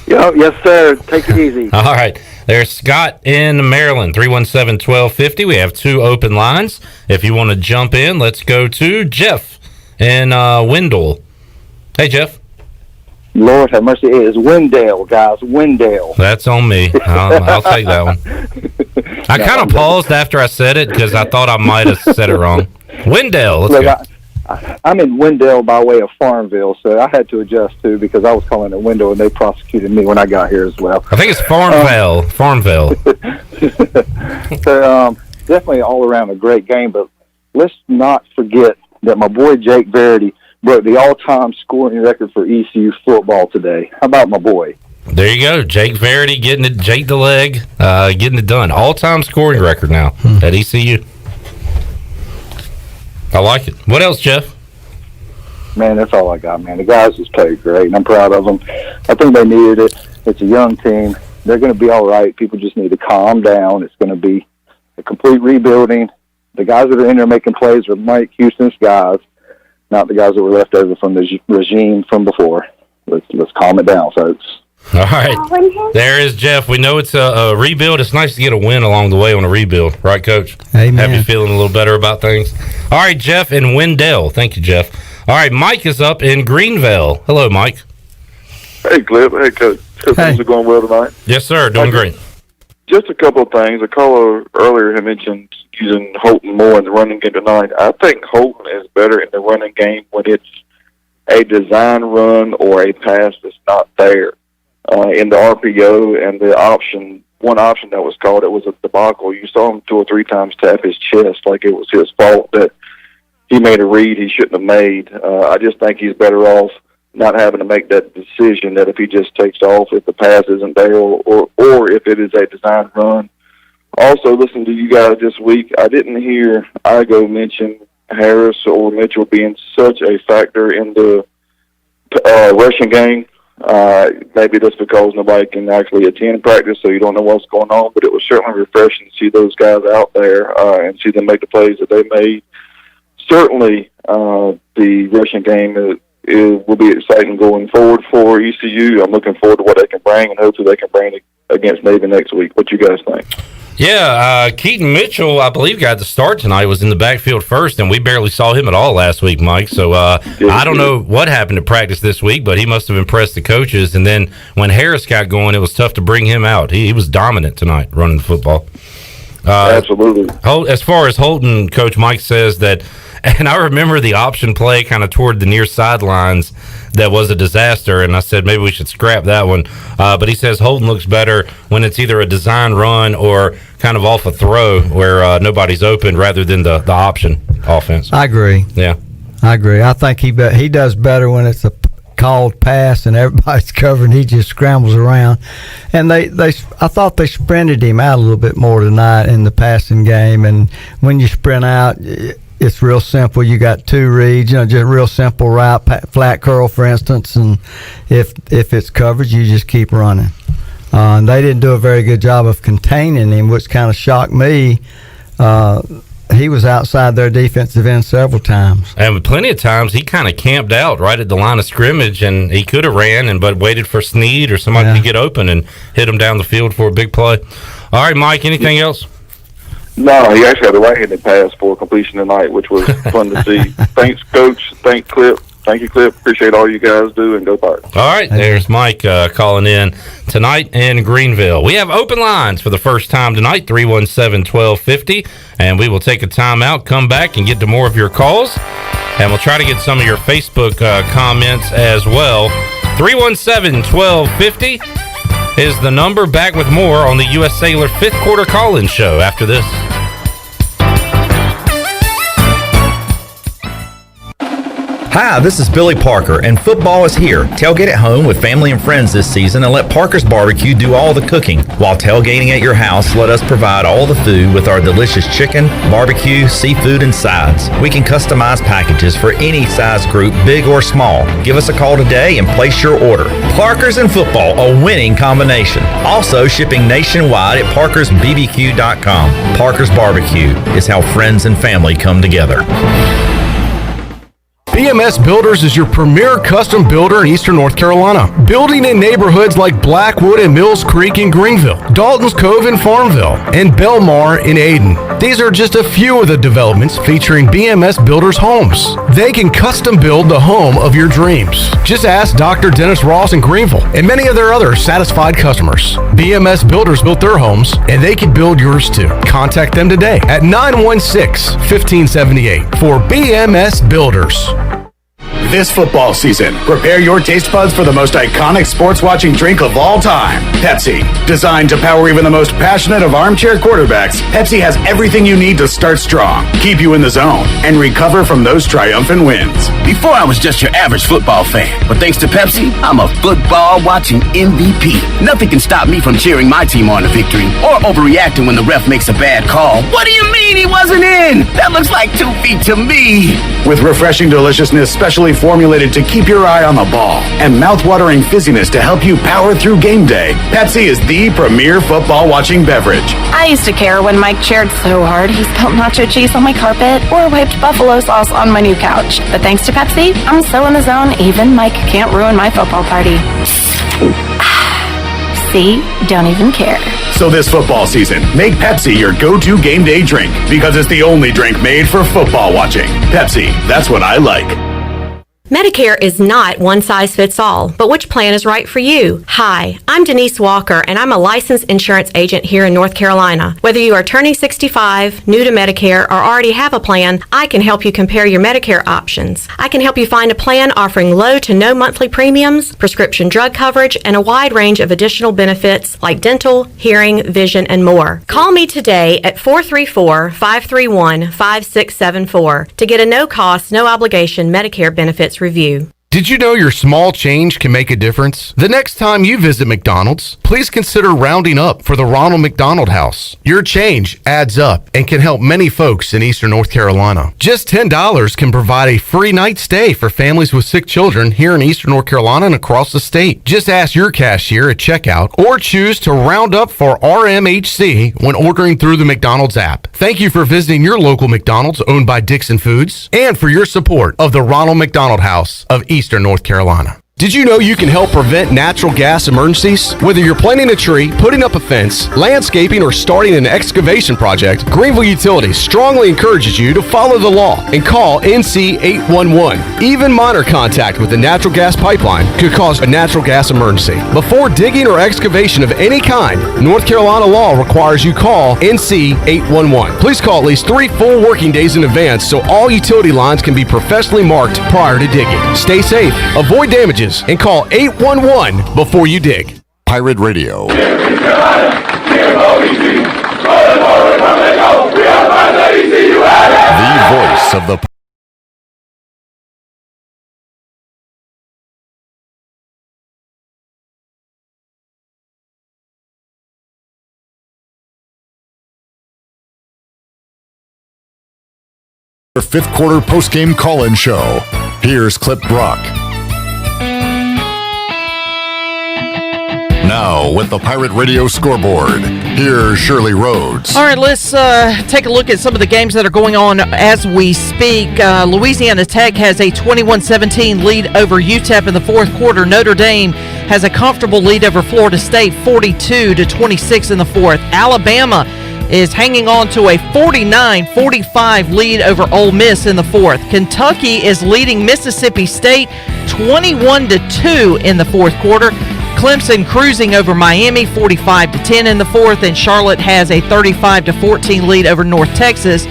Yes, sir. Take it easy. All right. There's Scott in Maryland, 317-1250. We have 2 open lines. If you want to jump in, let's go to Jeff in Wendell. Hey, Jeff. Lord have mercy. It is Wendell, guys. Wendell. That's on me. I'll take that one. I kind of paused after I said it because I thought I might have said it wrong. Wendell. Let's go. I'm in Wendell by way of Farmville, so I had to adjust too because I was calling it Wendell and they prosecuted me when I got here as well. I think it's Farmville. Farmville. So definitely all around a great game, but let's not forget that my boy Jake Verity broke the all-time scoring record for ECU football today. How about my boy? There you go, Jake Verity getting it, Jake the leg, getting it done. All-time scoring record now at ECU. I like it. What else, Jeff? Man, that's all I got, man. The guys just played great, and I'm proud of them. I think they needed it. It's a young team. They're going to be all right. People just need to calm down. It's going to be a complete rebuilding. The guys that are in there making plays are Mike Houston's guys, not the guys that were left over from the regime from before. Let's calm it down, folks. All right. There is Jeff. We know it's a rebuild. It's nice to get a win along the way on a rebuild. Right, Coach? Amen. Have you feeling a little better about things? All right, Jeff in Wendell. Thank you, Jeff. All right, Mike is up in Greenville. Hello, Mike. Hey, Cliff. Hey, Coach. Hope things are going well tonight. Yes, sir. Doing great. Just a couple of things. A caller earlier had mentioned using Holton more in the running game tonight. I think Holton is better in the running game when it's a design run or a pass that's not there. In the RPO and the one option that was called, it was a debacle. You saw him 2 or 3 times tap his chest like it was his fault that he made a read he shouldn't have made. I just think he's better off not having to make that decision that if he just takes off, if the pass isn't there or if it is a design run. Also, listen to you guys this week. I didn't hear Igo mention Harris or Mitchell being such a factor in the rushing game. Maybe that's because nobody can actually attend practice, so you don't know what's going on. But it was certainly refreshing to see those guys out there and see them make the plays that they made. Certainly, the rushing game will be exciting going forward for ECU. I'm looking forward to what they can bring, and hopefully they can bring it against Navy next week. What you guys think? Yeah, Keaton Mitchell, I believe, got the start tonight, was in the backfield first, and we barely saw him at all last week, Mike. So I don't know what happened to practice this week, but he must have impressed the coaches. And then when Harris got going, it was tough to bring him out. He was dominant tonight running the football. Absolutely. As far as Holton, Coach Mike says that, and I remember the option play kind of toward the near sidelines that was a disaster, and I said maybe we should scrap that one. But he says Holton looks better when it's either a design run or kind of off a throw where nobody's open rather than the option offense. I agree. Yeah. I agree. I think he does better when it's a called pass and everybody's covering. He just scrambles around. And I thought they sprinted him out a little bit more tonight in the passing game. And when you sprint out, it's real simple. You got two reads, just real simple route, flat curl, for instance. And if it's coverage, you just keep running. And they didn't do a very good job of containing him, which kind of shocked me. He was outside their defensive end several times. And plenty of times he kind of camped out right at the line of scrimmage, and he could have ran but waited for Snead or somebody to get open and hit him down the field for a big play. All right, Mike, anything else? No, he actually had a right-handed pass for completion tonight, which was fun to see. Thanks, Coach. Thank you, Clip. Appreciate all you guys do, and go Pirates. All right, there's Mike calling in tonight in Greenville. We have open lines for the first time tonight, 317-1250, and we will take a timeout, come back, and get to more of your calls, and we'll try to get some of your Facebook comments as well. 317-1250 is the number. Back with more on the U.S. Cellular fifth quarter call-in show after this. Hi, this is Billy Parker, and football is here. Tailgate at home with family and friends this season and let Parker's Barbecue do all the cooking. While tailgating at your house, let us provide all the food with our delicious chicken, barbecue, seafood, and sides. We can customize packages for any size group, big or small. Give us a call today and place your order. Parker's and football, a winning combination. Also shipping nationwide at parkersbbq.com. Parker's Barbecue is how friends and family come together. BMS Builders is your premier custom builder in Eastern North Carolina. Building in neighborhoods like Blackwood and Mills Creek in Greenville, Dalton's Cove in Farmville, and Belmar in Ayden. These are just a few of the developments featuring BMS Builders homes. They can custom build the home of your dreams. Just ask Dr. Dennis Ross in Greenville and many of their other satisfied customers. BMS Builders built their homes, and they can build yours too. Contact them today at 916-1578 for BMS Builders. This football season, prepare your taste buds for the most iconic sports watching drink of all time, Pepsi. Designed to power even the most passionate of armchair quarterbacks, Pepsi has everything you need to start strong, keep you in the zone, and recover from those triumphant wins. Before I was just your average football fan, but thanks to Pepsi, I'm a football watching MVP. Nothing can stop me from cheering my team on to victory or overreacting when the ref makes a bad call. What do you mean he wasn't in? That looks like 2 feet to me. With refreshing deliciousness specially formulated to keep your eye on the ball and mouth-watering fizziness to help you power through game day, Pepsi is the premier football watching beverage. I used to care when Mike cheered so hard he spilled nacho cheese on my carpet or wiped buffalo sauce on my new couch. But thanks to Pepsi, I'm so in the zone, even Mike can't ruin my football party. See? Don't even care. So this football season, make Pepsi your go-to game day drink because it's the only drink made for football watching. Pepsi, that's what I like. Medicare is not one size fits all, but which plan is right for you? Hi, I'm Denise Walker, and I'm a licensed insurance agent here in North Carolina. Whether you are turning 65, new to Medicare, or already have a plan, I can help you compare your Medicare options. I can help you find a plan offering low to no monthly premiums, prescription drug coverage, and a wide range of additional benefits like dental, hearing, vision, and more. Call me today at 434-531-5674 to get a no-cost, no-obligation Medicare benefits review. Did you know your small change can make a difference? The next time you visit McDonald's, please consider rounding up for the Ronald McDonald House. Your change adds up and can help many folks in Eastern North Carolina. Just $10 can provide a free night stay for families with sick children here in Eastern North Carolina and across the state. Just ask your cashier at checkout or choose to round up for RMHC when ordering through the McDonald's app. Thank you for visiting your local McDonald's owned by Dixon Foods and for your support of the Ronald McDonald House of Eastern North Carolina. Did you know you can help prevent natural gas emergencies? Whether you're planting a tree, putting up a fence, landscaping, or starting an excavation project, Greenville Utilities strongly encourages you to follow the law and call NC 811. Even minor contact with the natural gas pipeline could cause a natural gas emergency. Before digging or excavation of any kind, North Carolina law requires you call NC 811. Please call at least 3 full working days in advance so all utility lines can be professionally marked prior to digging. Stay safe, avoid damages, and call 811 before you dig. Pirate Radio. The voice of the fifth quarter post-game call-in show. Here's Clip Brock. Now, with the Pirate Radio scoreboard, here's Shirley Rhodes. All right, let's take a look at some of the games that are going on as we speak. Louisiana Tech has a 21-17 lead over UTEP in the fourth quarter. Notre Dame has a comfortable lead over Florida State, 42-26 in the fourth. Alabama is hanging on to a 49-45 lead over Ole Miss in the fourth. Kentucky is leading Mississippi State 21-2 in the fourth quarter. Clemson cruising over Miami 45-10 in the fourth, and Charlotte has a 35-14 lead over North Texas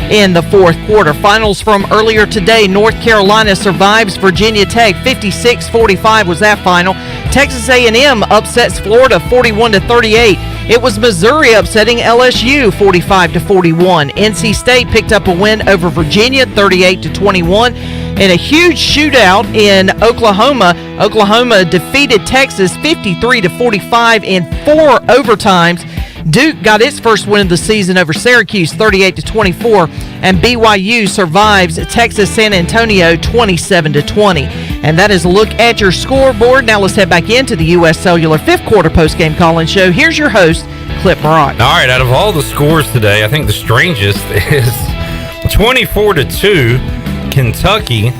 in the fourth quarter. Finals from earlier today: North Carolina survives Virginia Tech 56-45 was that final. Texas A&M upsets Florida 41-38. It was Missouri upsetting LSU 45-41. NC State picked up a win over Virginia 38-21. In a huge shootout in Oklahoma, Oklahoma defeated Texas 53-45 in 4 overtimes. Duke got its first win of the season over Syracuse 38-24, and BYU survives Texas San Antonio 27-20. And that is a look at your scoreboard. Now let's head back into the U.S. Cellular fifth quarter postgame call-in show. Here's your host, Clip Brock. All right, out of all the scores today, I think the strangest is 24-2 Kentucky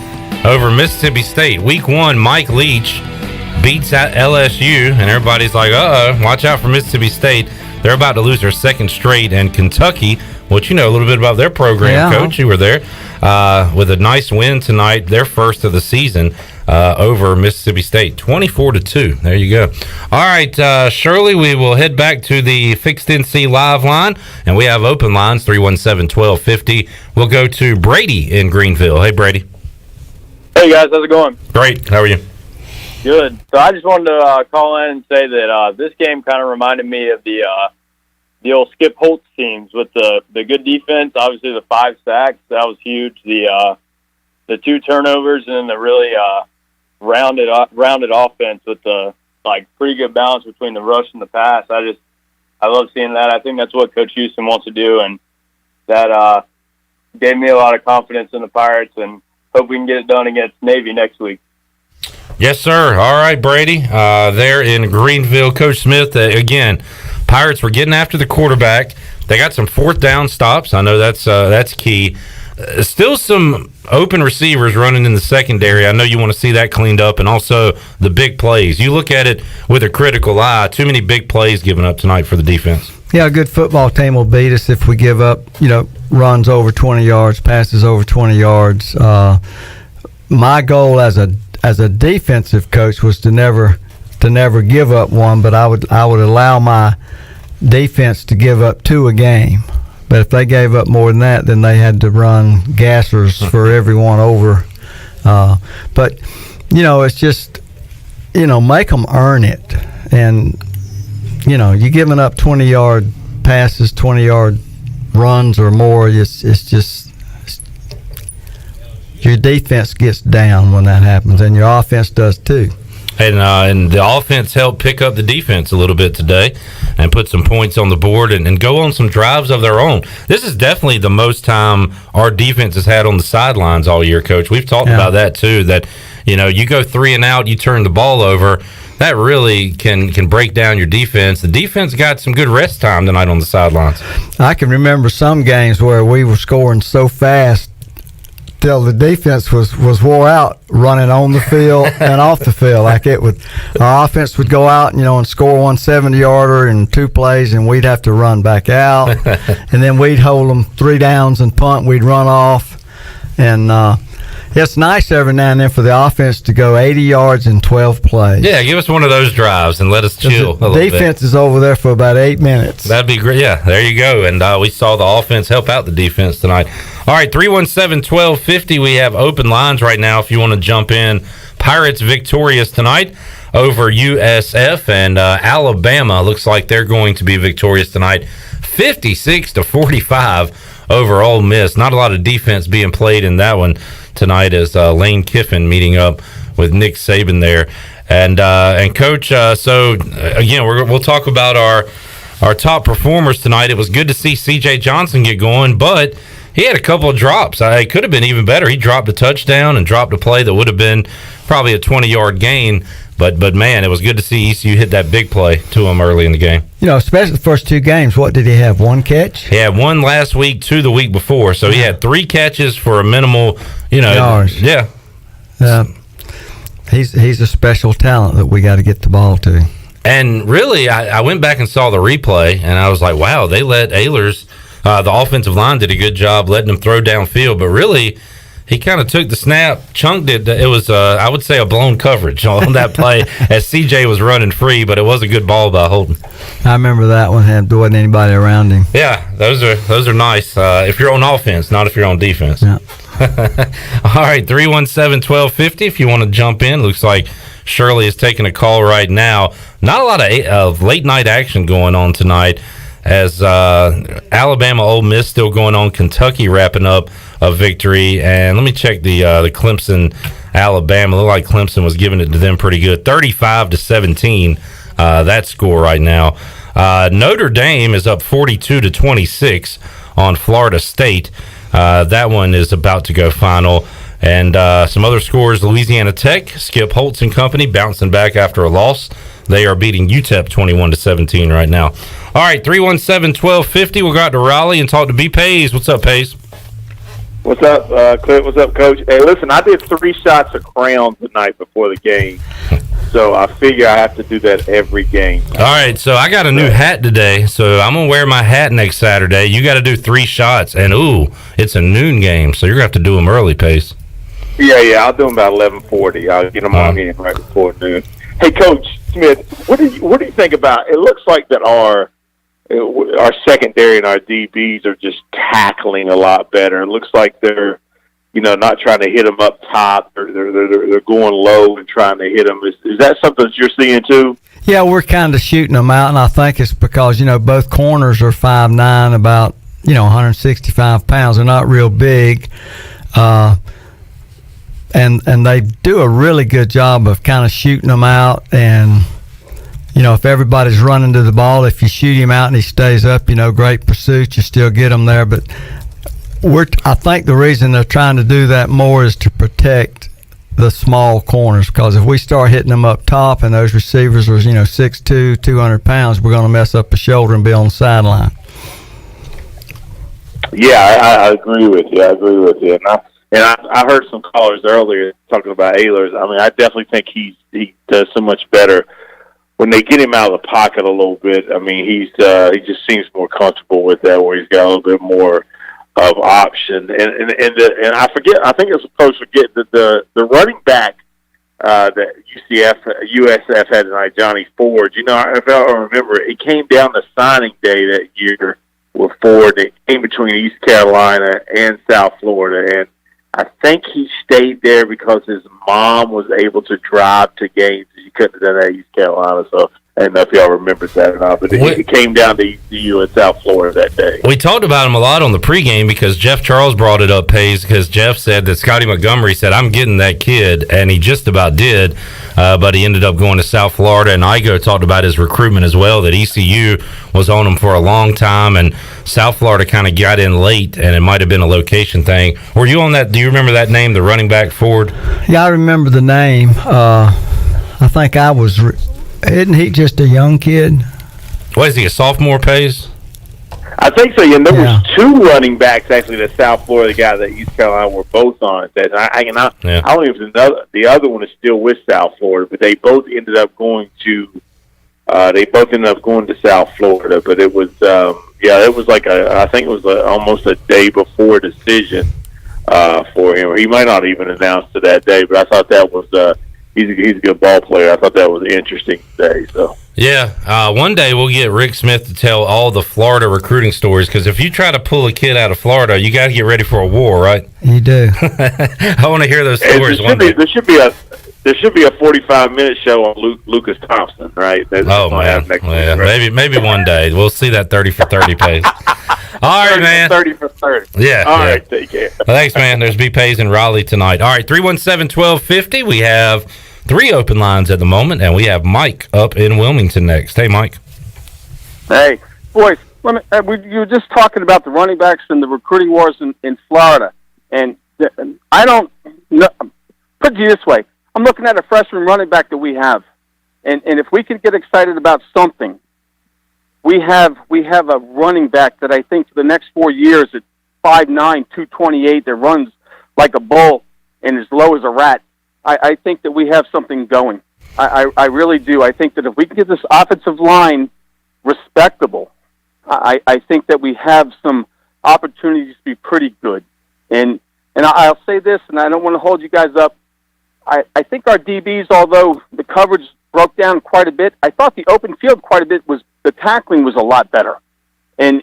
over Mississippi State. Week 1, Mike Leach beats out LSU, and everybody's like, watch out for Mississippi State. They're about to lose their second straight, and Kentucky, which you know a little bit about their program, Coach. You were there, with a nice win tonight, their first of the season over Mississippi State, 24-2. There you go. All right, Shirley, we will head back to the Fixed NC Live line, and we have open lines, 317-1250. We'll go to Brady in Greenville. Hey, Brady. Hey, guys. How's it going? Great. How are you? Good. So I just wanted to call in and say that this game kind of reminded me of the old Skip Holtz teams with the good defense. Obviously, the 5 sacks, that was huge. The 2 turnovers, and then the really rounded offense with the pretty good balance between the rush and the pass. I love seeing that. I think that's what Coach Houston wants to do, and that gave me a lot of confidence in the Pirates, and hope we can get it done against Navy next week. Yes, sir. All right, Brady. There in Greenville, Coach Smith, again, Pirates were getting after the quarterback. They got some fourth down stops. I know that's key. Still some open receivers running in the secondary. I know you want to see that cleaned up, and also the big plays. You look at it with a critical eye. Too many big plays given up tonight for the defense. Yeah, a good football team will beat us if we give up, runs over 20 yards, passes over 20 yards. My goal as a defensive coach was to never give up one, but I would allow my defense to give up 2 a game. But if they gave up more than that, then they had to run gassers for everyone over. But it's just make them earn it. And you're giving up 20-yard passes, 20-yard runs or more. It's just your defense gets down when that happens, and your offense does too. And the offense helped pick up the defense a little bit today and put some points on the board and go on some drives of their own. This is definitely the most time our defense has had on the sidelines all year, Coach. We've talked about that too, that, you go 3 and out, you turn the ball over. That really can break down your defense. The defense got some good rest time tonight on the sidelines. I can remember some games where we were scoring so fast till the defense was wore out running on the field and off the field. Our offense would go out, and score 170-yarder in 2 plays, and we'd have to run back out. And then we'd hold them 3 downs and punt. We'd run off. And it's nice every now and then for the offense to go 80 yards in 12 plays. Yeah, give us one of those drives and let us chill a little bit. Defense is over there for about 8 minutes. That'd be great. Yeah, there you go. And we saw the offense help out the defense tonight. All right, 317-1250. We have open lines right now if you want to jump in. Pirates victorious tonight over USF, and Alabama looks like they're going to be victorious tonight, 56-45 over Ole Miss. Not a lot of defense being played in that one tonight as Lane Kiffin meeting up with Nick Saban there. And Coach, so again, we'll talk about our top performers tonight. It was good to see C.J. Johnson get going, but he had a couple of drops. It could have been even better. He dropped a touchdown and dropped a play that would have been probably a 20-yard gain. But man, it was good to see ECU hit that big play to him early in the game. Especially the first 2 games. What did he have? 1 catch? He had 1 last week, 2 the week before. So he had 3 catches for a minimal, yards. Yeah. He's a special talent that we got to get the ball to. And really, I went back and saw the replay, and I was like, wow, they let Ehlers, the offensive line did a good job letting him throw downfield. But really, he kind of took the snap, chunked it. It was, I would say, a blown coverage on that play as CJ was running free, but it was a good ball by Holden. I remember that one. There wasn't anybody around him. Yeah, those are nice. If you're on offense, not if you're on defense. Yeah. All right, 317-1250 if you want to jump in. Looks like Shirley is taking a call right now. Not a lot of late night action going on tonight as Alabama, Ole Miss still going on. Kentucky wrapping up a victory. And let me check the Clemson, Alabama. Looked like Clemson was giving it to them pretty good. 35-17, that score right now. Notre Dame is up 42-26 on Florida State. That one is about to go final. And some other scores, Louisiana Tech, Skip Holtz and company bouncing back after a loss. They are beating UTEP 21-17 right now. All right, 317-1250. We'll go out to Raleigh and talk to B. Pays. What's up, Pays? What's up, Clint? What's up, Coach? Hey, listen, I did 3 shots of Crown the night before the game, so I figure I have to do that every game. All right, so I got a new hat today, so I'm going to wear my hat next Saturday. You got to do 3 shots, and it's a noon game, so you're going to have to do them early, Pace. Yeah, I'll do them about 11:40. I'll get them on in right before noon. Hey, Coach Smith, what do you think about? It looks like that our secondary and our DBs are just tackling a lot better. It looks like they're, not trying to hit them up top. They're going low and trying to hit them. Is that something that you're seeing too? Yeah, we're kind of shooting them out, and I think it's because both corners are 5'9", about 165 pounds. They're not real big. And they do a really good job of kind of shooting them out. And, if everybody's running to the ball, if you shoot him out and he stays up, great pursuit, you still get him there. But I think the reason they're trying to do that more is to protect the small corners, because if we start hitting them up top and those receivers are, 6'2", 200 pounds, we're going to mess up a shoulder and be on the sideline. Yeah, I agree with you. And I heard some callers earlier talking about Ehlers. I mean, I definitely think he does so much better when they get him out of the pocket a little bit. I mean, he just seems more comfortable with that, where he's got a little bit more of option. And I forget. I think it's supposed to forget that the running back that USF had tonight, Johnny Ford. If I remember, it came down to signing day that year with Ford. It came between East Carolina and South Florida, and I think he stayed there because his mom was able to drive to games. She couldn't have done that at East Carolina. So I don't know if y'all remember that or not, but it came down to ECU in South Florida that day. We talked about him a lot on the pregame because Jeff Charles brought it up, Pace, because Jeff said that Scotty Montgomery said, I'm getting that kid, and he just about did, but he ended up going to South Florida, and Igo talked about his recruitment as well, that ECU was on him for a long time, and South Florida kind of got in late, and it might have been a location thing. Were you on that? Do you remember that name, the running back forward? Yeah, I remember the name. I think I was... Isn't he just a young kid? What is he, a sophomore, Pace? I think so. There was two running backs actually that South Florida guy that East Carolina were both on. That I don't know if the other one is still with South Florida, but they both ended up going to South Florida. But it was it was like I think it was almost a day before decision for him. He might not even announce to that day, but I thought that was he's a good ball player. I thought that was interesting today. So. Yeah, one day we'll get Rick Smith to tell all the Florida recruiting stories, because if you try to pull a kid out of Florida, you got to get ready for a war, right? You do. I want to hear those stories one day. There should be a 45-minute show on Lucas Thompson, right? Man, maybe one day we'll see that 30 for 30 Pace. All right, man. 30 for 30. Yeah. All right, take care. Well, thanks, man. There's B. Pays in Raleigh tonight. All right, 317-1250. We have 3 open lines at the moment, and we have Mike up in Wilmington next. Hey, Mike. Hey, boys, you were just talking about the running backs and the recruiting wars in Florida, and I don't know. Put it this way. I'm looking at a freshman running back that we have, and if we can get excited about something, we have a running back that I think for the next 4 years at 5'9", 228 that runs like a bull and as low as a rat. I think that we have something going. I really do. I think that if we can get this offensive line respectable, I think that we have some opportunities to be pretty good. And I'll say this, and I don't want to hold you guys up. I think our DBs, although the coverage broke down quite a bit, I thought the open field quite a bit the tackling was a lot better. And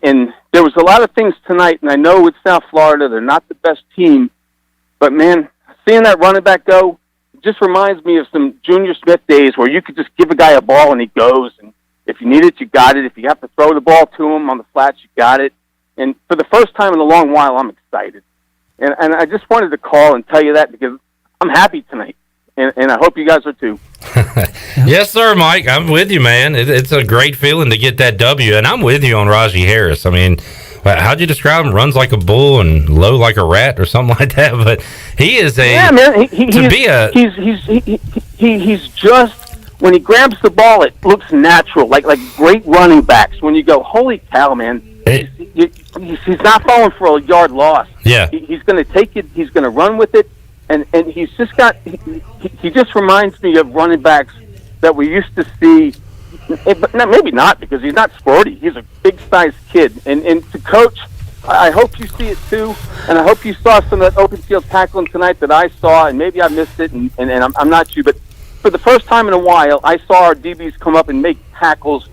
there was a lot of things tonight, and I know it's South Florida, they're not the best team, but man, seeing that running back go just reminds me of some Junior Smith days where you could just give a guy a ball and he goes, and if you need it, you got it. If you have to throw the ball to him on the flats, you got it. And for the first time in a long while, I'm excited. And I just wanted to call and tell you that because I'm happy tonight, and I hope you guys are too. Yes, sir, Mike. I'm with you, man. It's a great feeling to get that W, and I'm with you on Raji Harris. I mean, how'd you describe him? Runs like a bull and low like a rat, or something like that. But he is man. He's just when he grabs the ball, it looks natural, like great running backs. When you go, holy cow, man, he's not falling for a yard loss. Yeah, he's going to take it. He's going to run with it, and he's just got. He just reminds me of running backs that we used to see. But maybe not, because he's not sporty. He's a big-sized kid. And to coach, I hope you see it too, and I hope you saw some of that open field tackling tonight that I saw, and maybe I missed it, and I'm not you, but for the first time in a while, I saw our DBs come up and make tackles,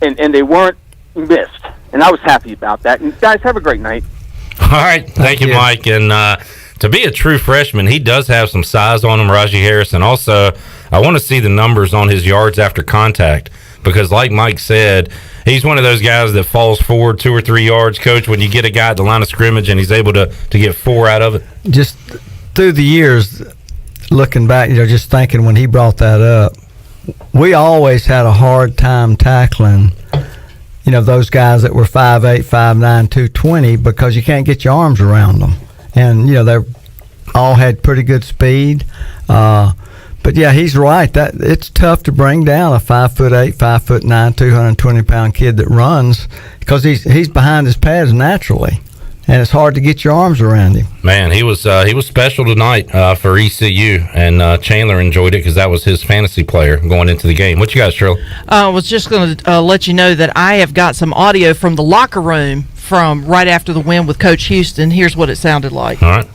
and they weren't missed. And I was happy about that. And guys, have a great night. All right. Thank you, Mike. And to be a true freshman, he does have some size on him, Raji Harris, and also I want to see the numbers on his yards after contact, because like Mike said, he's one of those guys that falls forward 2 or 3 yards, Coach, when you get a guy at the line of scrimmage and he's able to get 4 out of it. Just through the years, looking back, just thinking when he brought that up, we always had a hard time tackling, those guys that were 5'8", 5'9", 220, because you can't get your arms around them. And, they all had pretty good speed. But yeah, he's right. That it's tough to bring down a 5'8", 5'9", 220-pound kid that runs, because he's behind his pads naturally, and it's hard to get your arms around him. Man, he was special tonight for ECU, and Chandler enjoyed it because that was his fantasy player going into the game. What you got, Shirley? I was just going to let you know that I have got some audio from the locker room from right after the win with Coach Houston. Here's what it sounded like. All right.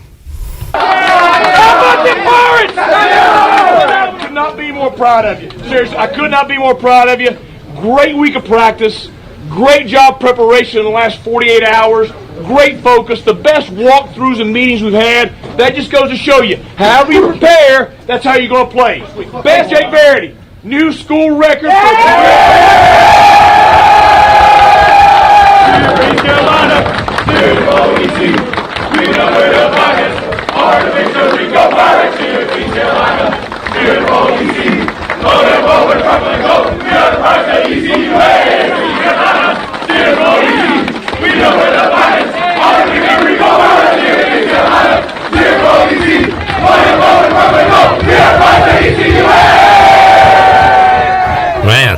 I could not be more proud of you. Seriously, I could not be more proud of you. Great week of practice. Great job preparation in the last 48 hours. Great focus. The best walkthroughs and meetings we've had. That just goes to show you, however you prepare, that's how you're going to play. Best Jake Verity. New school record for Carolina. Beautiful ECU. We know where the pockets are the victory. Go Pirates, Carolina. Beautiful ECU. Loaded forward, purple and gold. We are the Pirates at ECU. Hey, Carolina. Beautiful ECU. We know where the pockets are the victory. Go Pirates, Carolina. Beautiful ECU. Loaded forward, purple and gold. We are the Pirates at ECU. Man,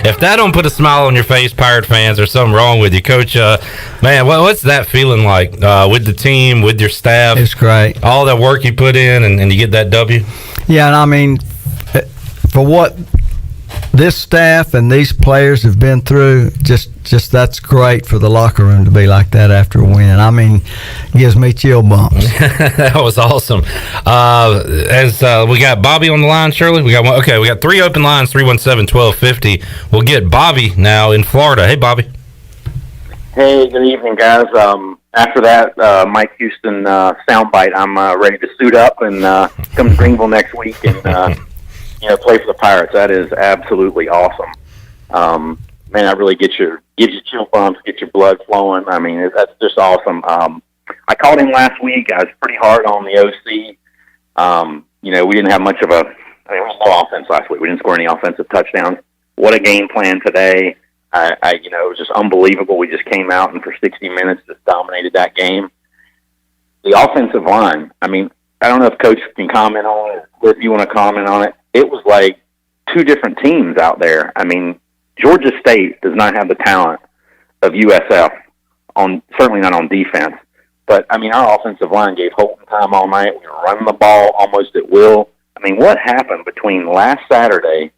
if that don't put a smile on your face, Pirate fans, there's something wrong with you, Coach. Man, what's that feeling like with the team, with your staff? It's great. All that work you put in, and you get that W? Yeah, and I mean, for what this staff and these players have been through, just that's great for the locker room to be like that after a win. I mean, it gives me chill bumps. That was awesome. As we got Bobby on the line, Shirley, we got one. Okay, we got 3 open lines, 317-1250. We'll get Bobby now in Florida. Hey, Bobby. Hey, good evening, guys. After that Mike Houston soundbite, I'm ready to suit up and come to Greenville next week and play for the Pirates. That is absolutely awesome. Man, that really gives you chill bumps, get your blood flowing. I mean, that's just awesome. I called him last week. I was pretty hard on the OC. We didn't have much of we had no offense last week. We didn't score any offensive touchdowns. What a game plan today. It was just unbelievable. We just came out and for 60 minutes just dominated that game. The offensive line, I mean, I don't know if Coach can comment on it, or if you want to comment on it. It was like 2 different teams out there. I mean, Georgia State does not have the talent of USF, certainly not on defense. But, I mean, our offensive line gave Holton time all night. We were running the ball almost at will. I mean, what happened between last Saturday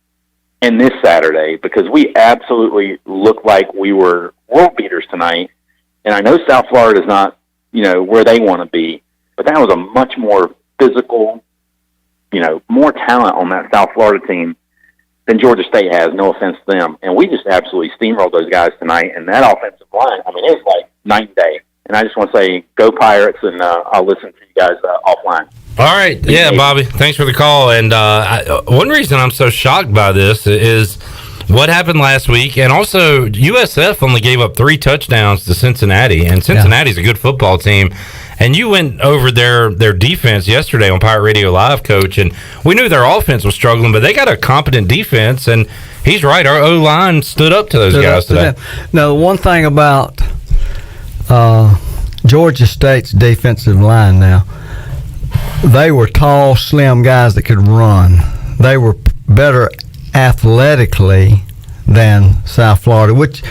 and this Saturday? Because we absolutely looked like we were world beaters tonight. And I know South Florida is not, where they want to be. But that was a much more physical, more talent on that South Florida team than Georgia State has, no offense to them. And we just absolutely steamrolled those guys tonight. And that offensive line, I mean, it was like night and day. And I just want to say, go Pirates, and I'll listen to you guys offline. All right. Yeah, Bobby, thanks for the call. And one reason I'm so shocked by this is what happened last week. And also, USF only gave up 3 touchdowns to Cincinnati. And Cincinnati's a good football team. And you went over their defense yesterday on Pirate Radio Live, Coach, and we knew their offense was struggling, but they got a competent defense, and he's right. Our O-line stood up to those guys today. No, one thing about Georgia State's defensive line now, they were tall, slim guys that could run. They were better athletically than South Florida, which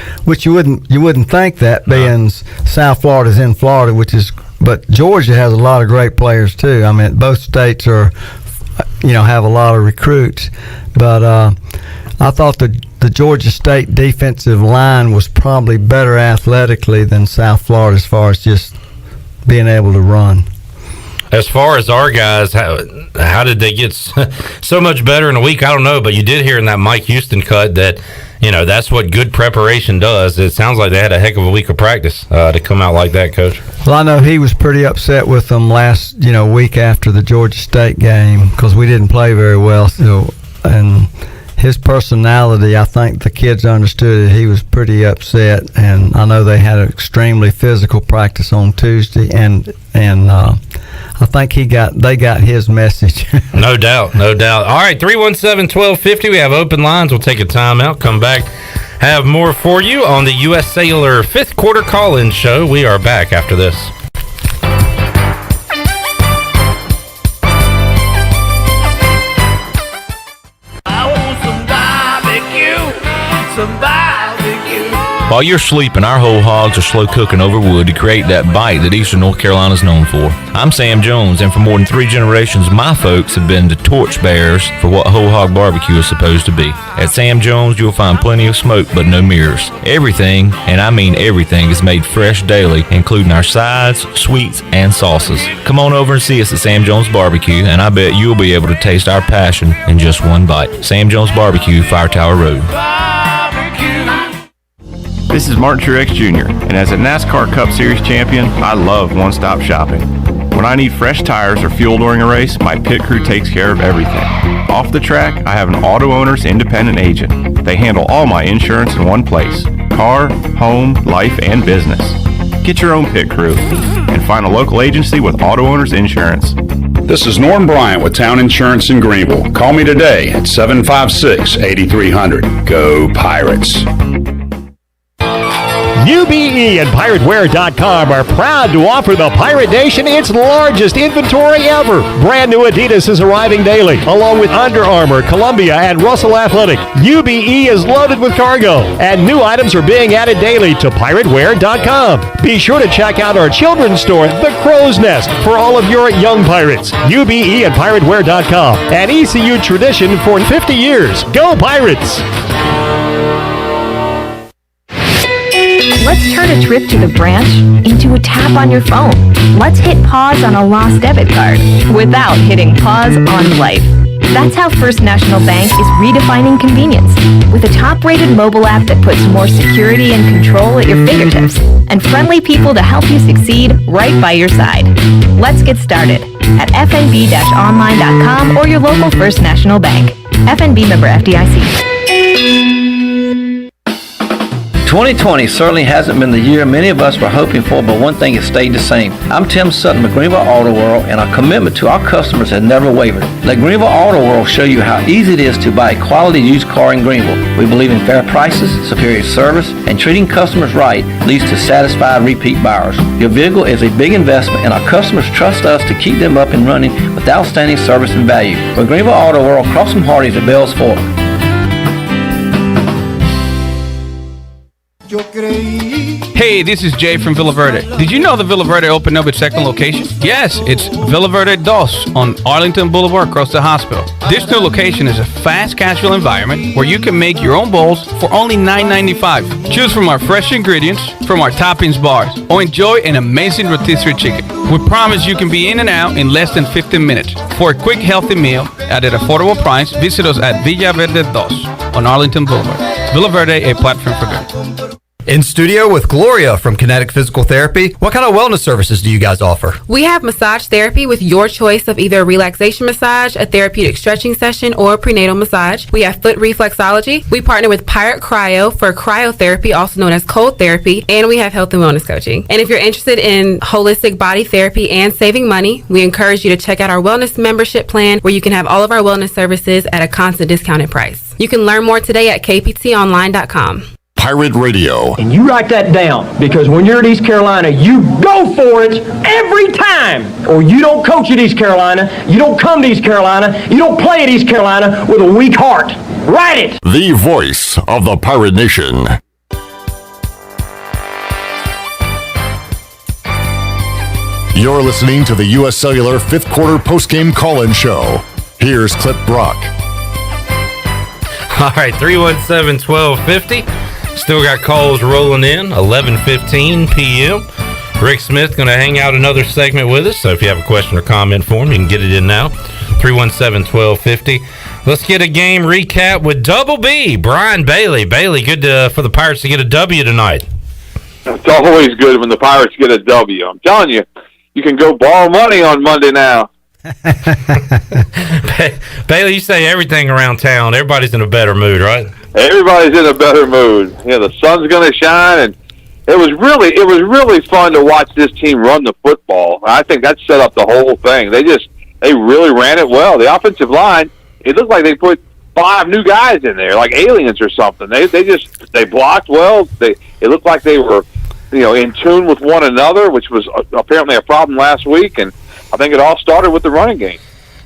you wouldn't think that, being South Florida's in Florida, but Georgia has a lot of great players too. I mean, both states have a lot of recruits. But I thought the Georgia State defensive line was probably better athletically than South Florida as far as just being able to run. As far as our guys, how did they get so much better in a week? I don't know, but you did hear in that Mike Houston cut that that's what good preparation does. It sounds like they had a heck of a week of practice to come out like that, Coach. Well, I know he was pretty upset with them last, week after the Georgia State game because we didn't play very well. So, and his personality, I think the kids understood it. He was pretty upset, and I know they had an extremely physical practice on Tuesday, and I think they got his message. No doubt. All right, 317-1250. We have open lines. We'll take a timeout. Come back. Have more for you on the U.S. Cellular 5th quarter call-in show. We are back after this. While you're sleeping, our whole hogs are slow cooking over wood to create that bite that Eastern North Carolina is known for. I'm Sam Jones, and for more than 3 generations, my folks have been the torchbearers for what whole hog barbecue is supposed to be. At Sam Jones, you'll find plenty of smoke, but no mirrors. Everything, and I mean everything, is made fresh daily, including our sides, sweets, and sauces. Come on over and see us at Sam Jones Barbecue, and I bet you'll be able to taste our passion in just one bite. Sam Jones Barbecue, Fire Tower Road. This is Martin Truex Jr., and as a NASCAR Cup Series champion, I love one-stop shopping. When I need fresh tires or fuel during a race, my pit crew takes care of everything. Off the track, I have an Auto Owners Independent Agent. They handle all my insurance in one place: car, home, life, and business. Get your own pit crew and find a local agency with Auto Owners Insurance. This is Norm Bryant with Town Insurance in Greenville. Call me today at 756-8300. Go Pirates. UBE and PirateWear.com are proud to offer the Pirate Nation its largest inventory ever. Brand new Adidas is arriving daily, along with Under Armour, Columbia, and Russell Athletic. UBE is loaded with cargo, and new items are being added daily to PirateWear.com. Be sure to check out our children's store, The Crow's Nest, for all of your young pirates. UBE and PirateWear.com, an ECU tradition for 50 years. Go Pirates! Let's turn a trip to the branch into a tap on your phone. Let's hit pause on a lost debit card without hitting pause on life. That's how First National Bank is redefining convenience with a top-rated mobile app that puts more security and control at your fingertips and friendly people to help you succeed right by your side. Let's get started at fnb-online.com or your local First National Bank. FNB member FDIC. 2020 certainly hasn't been the year many of us were hoping for, but one thing has stayed the same. I'm Tim Sutton with Greenville Auto World, and our commitment to our customers has never wavered. Let Greenville Auto World show you how easy it is to buy a quality used car in Greenville. We believe in fair prices, superior service, and treating customers right leads to satisfied repeat buyers. Your vehicle is a big investment, and our customers trust us to keep them up and running with outstanding service and value. With Greenville Auto World, cross from Hardee's at Bells Fork. Hey, this is Jay from Villa Verde. Did you know that Villa Verde opened up its second location? Yes, it's Villa Verde Dos on Arlington Boulevard across the hospital. This new location is a fast casual environment where you can make your own bowls for only $9.95. Choose from our fresh ingredients from our toppings bars or enjoy an amazing rotisserie chicken. We promise you can be in and out in less than 15 minutes. For a quick, healthy meal at an affordable price, visit us at Villa Verde Dos on Arlington Boulevard. Villa Verde, a platform for good. In studio with Gloria from Kinetic Physical Therapy. What kind of wellness services do you guys offer? We have massage therapy with your choice of either a relaxation massage, a therapeutic stretching session, or a prenatal massage. We have foot reflexology. We partner with Pirate Cryo for cryotherapy, also known as cold therapy, and we have health and wellness coaching. And if you're interested in holistic body therapy and saving money, we encourage you to check out our wellness membership plan where you can have all of our wellness services at a constant discounted price. You can learn more today at kptonline.com. Pirate Radio. And you write that down, because when you're at East Carolina, you go for it every time. Or you don't coach at East Carolina, you don't come to East Carolina, you don't play at East Carolina with a weak heart. Write it! The voice of the Pirate Nation. You're listening to the U.S. Cellular 5th Quarter Postgame Call-In Show. Here's Clip Brock. All right, 317-1250. Still got calls rolling in, 11:15 p.m. Rick Smith going to hang out another segment with us, so if you have a question or comment for him, you can get it in now. 317-1250. Let's get a game recap with Double B, Brian Bailey. Bailey, good for the Pirates to get a W tonight. It's always good when the Pirates get a W. I'm telling you, you can go borrow money on Monday now. Bailey, you say everything around town. Everybody's in a better mood, right? Everybody's in a better mood. Yeah, the sun's going to shine, and it was really fun to watch this team run the football. I think that set up the whole thing. They really ran it well. The offensive line, it looked like they put 5 new guys in there, like aliens or something. They blocked well. It looked like they were, in tune with one another, which was apparently a problem last week, and I think it all started with the running game.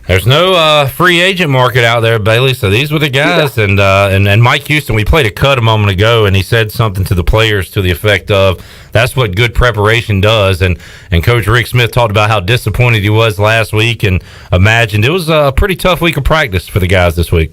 There's no free agent market out there, Bailey, so these were the guys. Yeah. And Mike Houston, we played a cut a moment ago, and he said something to the players to the effect of, that's what good preparation does. And Coach Rick Smith talked about how disappointed he was last week and imagined it was a pretty tough week of practice for the guys this week.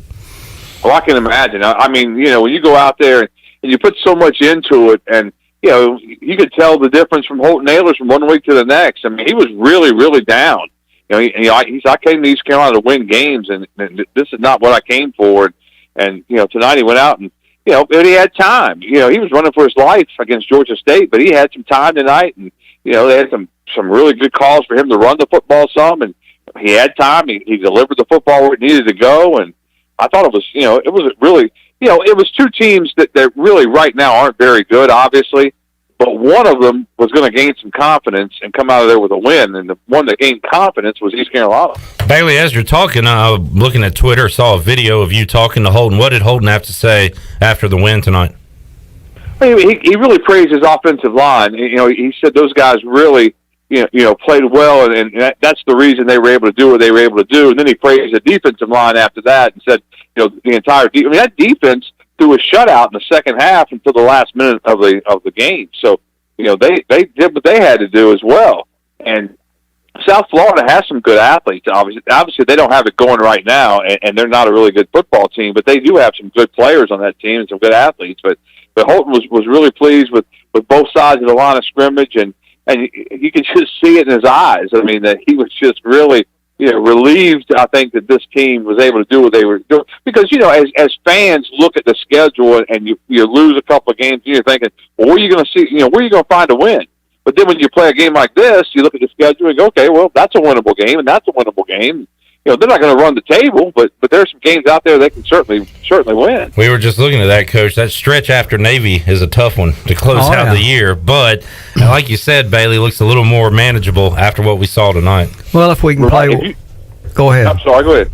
Well, I can imagine. I mean, when you go out there and you put so much into it, and, you could tell the difference from Holton Ahlers from one week to the next. I mean, he was really, really down. He said, I came to East Carolina to win games, and this is not what I came for. And tonight he went out and, but he had time. He was running for his life against Georgia State, but he had some time tonight, and, they had some really good calls for him to run the football some, and he had time. He delivered the football where it needed to go, and I thought it was, it was really, it was two teams that really right now aren't very good, obviously, but one of them was going to gain some confidence and come out of there with a win, and the one that gained confidence was East Carolina. Bailey, as you're talking, looking at Twitter, saw a video of you talking to Holton. What did Holton have to say after the win tonight? He really praised his offensive line. He said those guys really, played well, and that's the reason they were able to do what they were able to do. And then he praised the defensive line after that and said, the entire that defense threw a shutout in the second half until the last minute of the game. So, they did what they had to do as well. And South Florida has some good athletes. Obviously, they don't have it going right now, and they're not a really good football team, but they do have some good players on that team and some good athletes. But Holton was really pleased with both sides of the line of scrimmage, and you can just see it in his eyes. I mean, that he was just really, relieved, I think, that this team was able to do what they were doing. Because, as fans look at the schedule and you lose a couple of games, you're thinking, well, where are you going to see, where are you going to find a win? But then when you play a game like this, you look at the schedule and go, okay, well, that's a winnable game, and that's a winnable game. They're not going to run the table, but there's some games out there they can certainly win. We were just looking at that, Coach. That stretch after Navy is a tough one to close out the year. But like you said, Bailey, looks a little more manageable after what we saw tonight. Well, if we can play... Go ahead. I'm sorry, go ahead.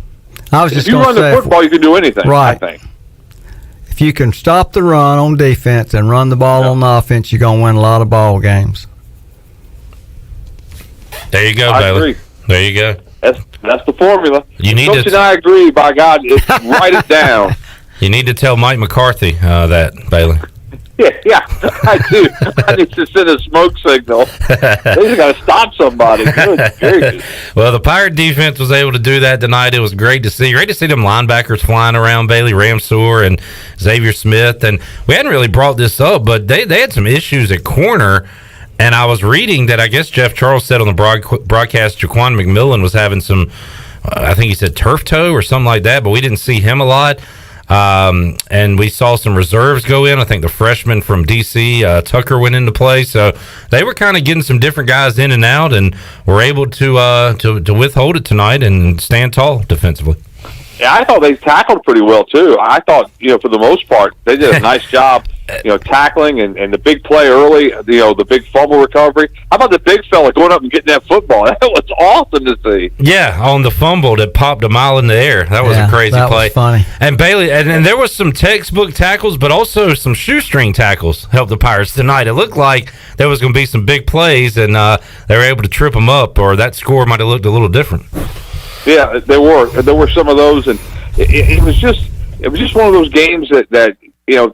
I was just if you run the football, you can do anything, right. I think. If you can stop the run on defense and run the ball on the offense, you're going to win a lot of ball games. There you go, I Bailey. agree. There you go. That's the formula. You need Coach to. And I agree. By God, write it down. You need to tell Mike McCarthy that, Bailey. Yeah, I do. I need to send a smoke signal. They got to stop somebody. Good gracious. Well, the Pirate defense was able to do that tonight. It was great to see. Great to see them linebackers flying around, Bailey Ramseur and Xavier Smith. And we hadn't really brought this up, but they had some issues at corner. And I was reading that I guess Jeff Charles said on the broadcast Jaquan McMillan was having some, I think he said turf toe or something like that, but we didn't see him a lot. And we saw some reserves go in. I think the freshman from D.C., Tucker, went into play. So they were kind of getting some different guys in and out, and were able to withhold it tonight and stand tall defensively. Yeah, I thought they tackled pretty well, too. I thought, for the most part, they did a nice job, tackling and the big play early, the big fumble recovery. How about the big fella going up and getting that football? That was awesome to see. Yeah, on the fumble that popped a mile in the air. That was a crazy that play. Was funny. And Bailey, and there was some textbook tackles, but also some shoestring tackles helped the Pirates tonight. It looked like there was going to be some big plays, and they were able to trip them up, or that score might have looked a little different. Yeah, there were some of those, and it was just one of those games that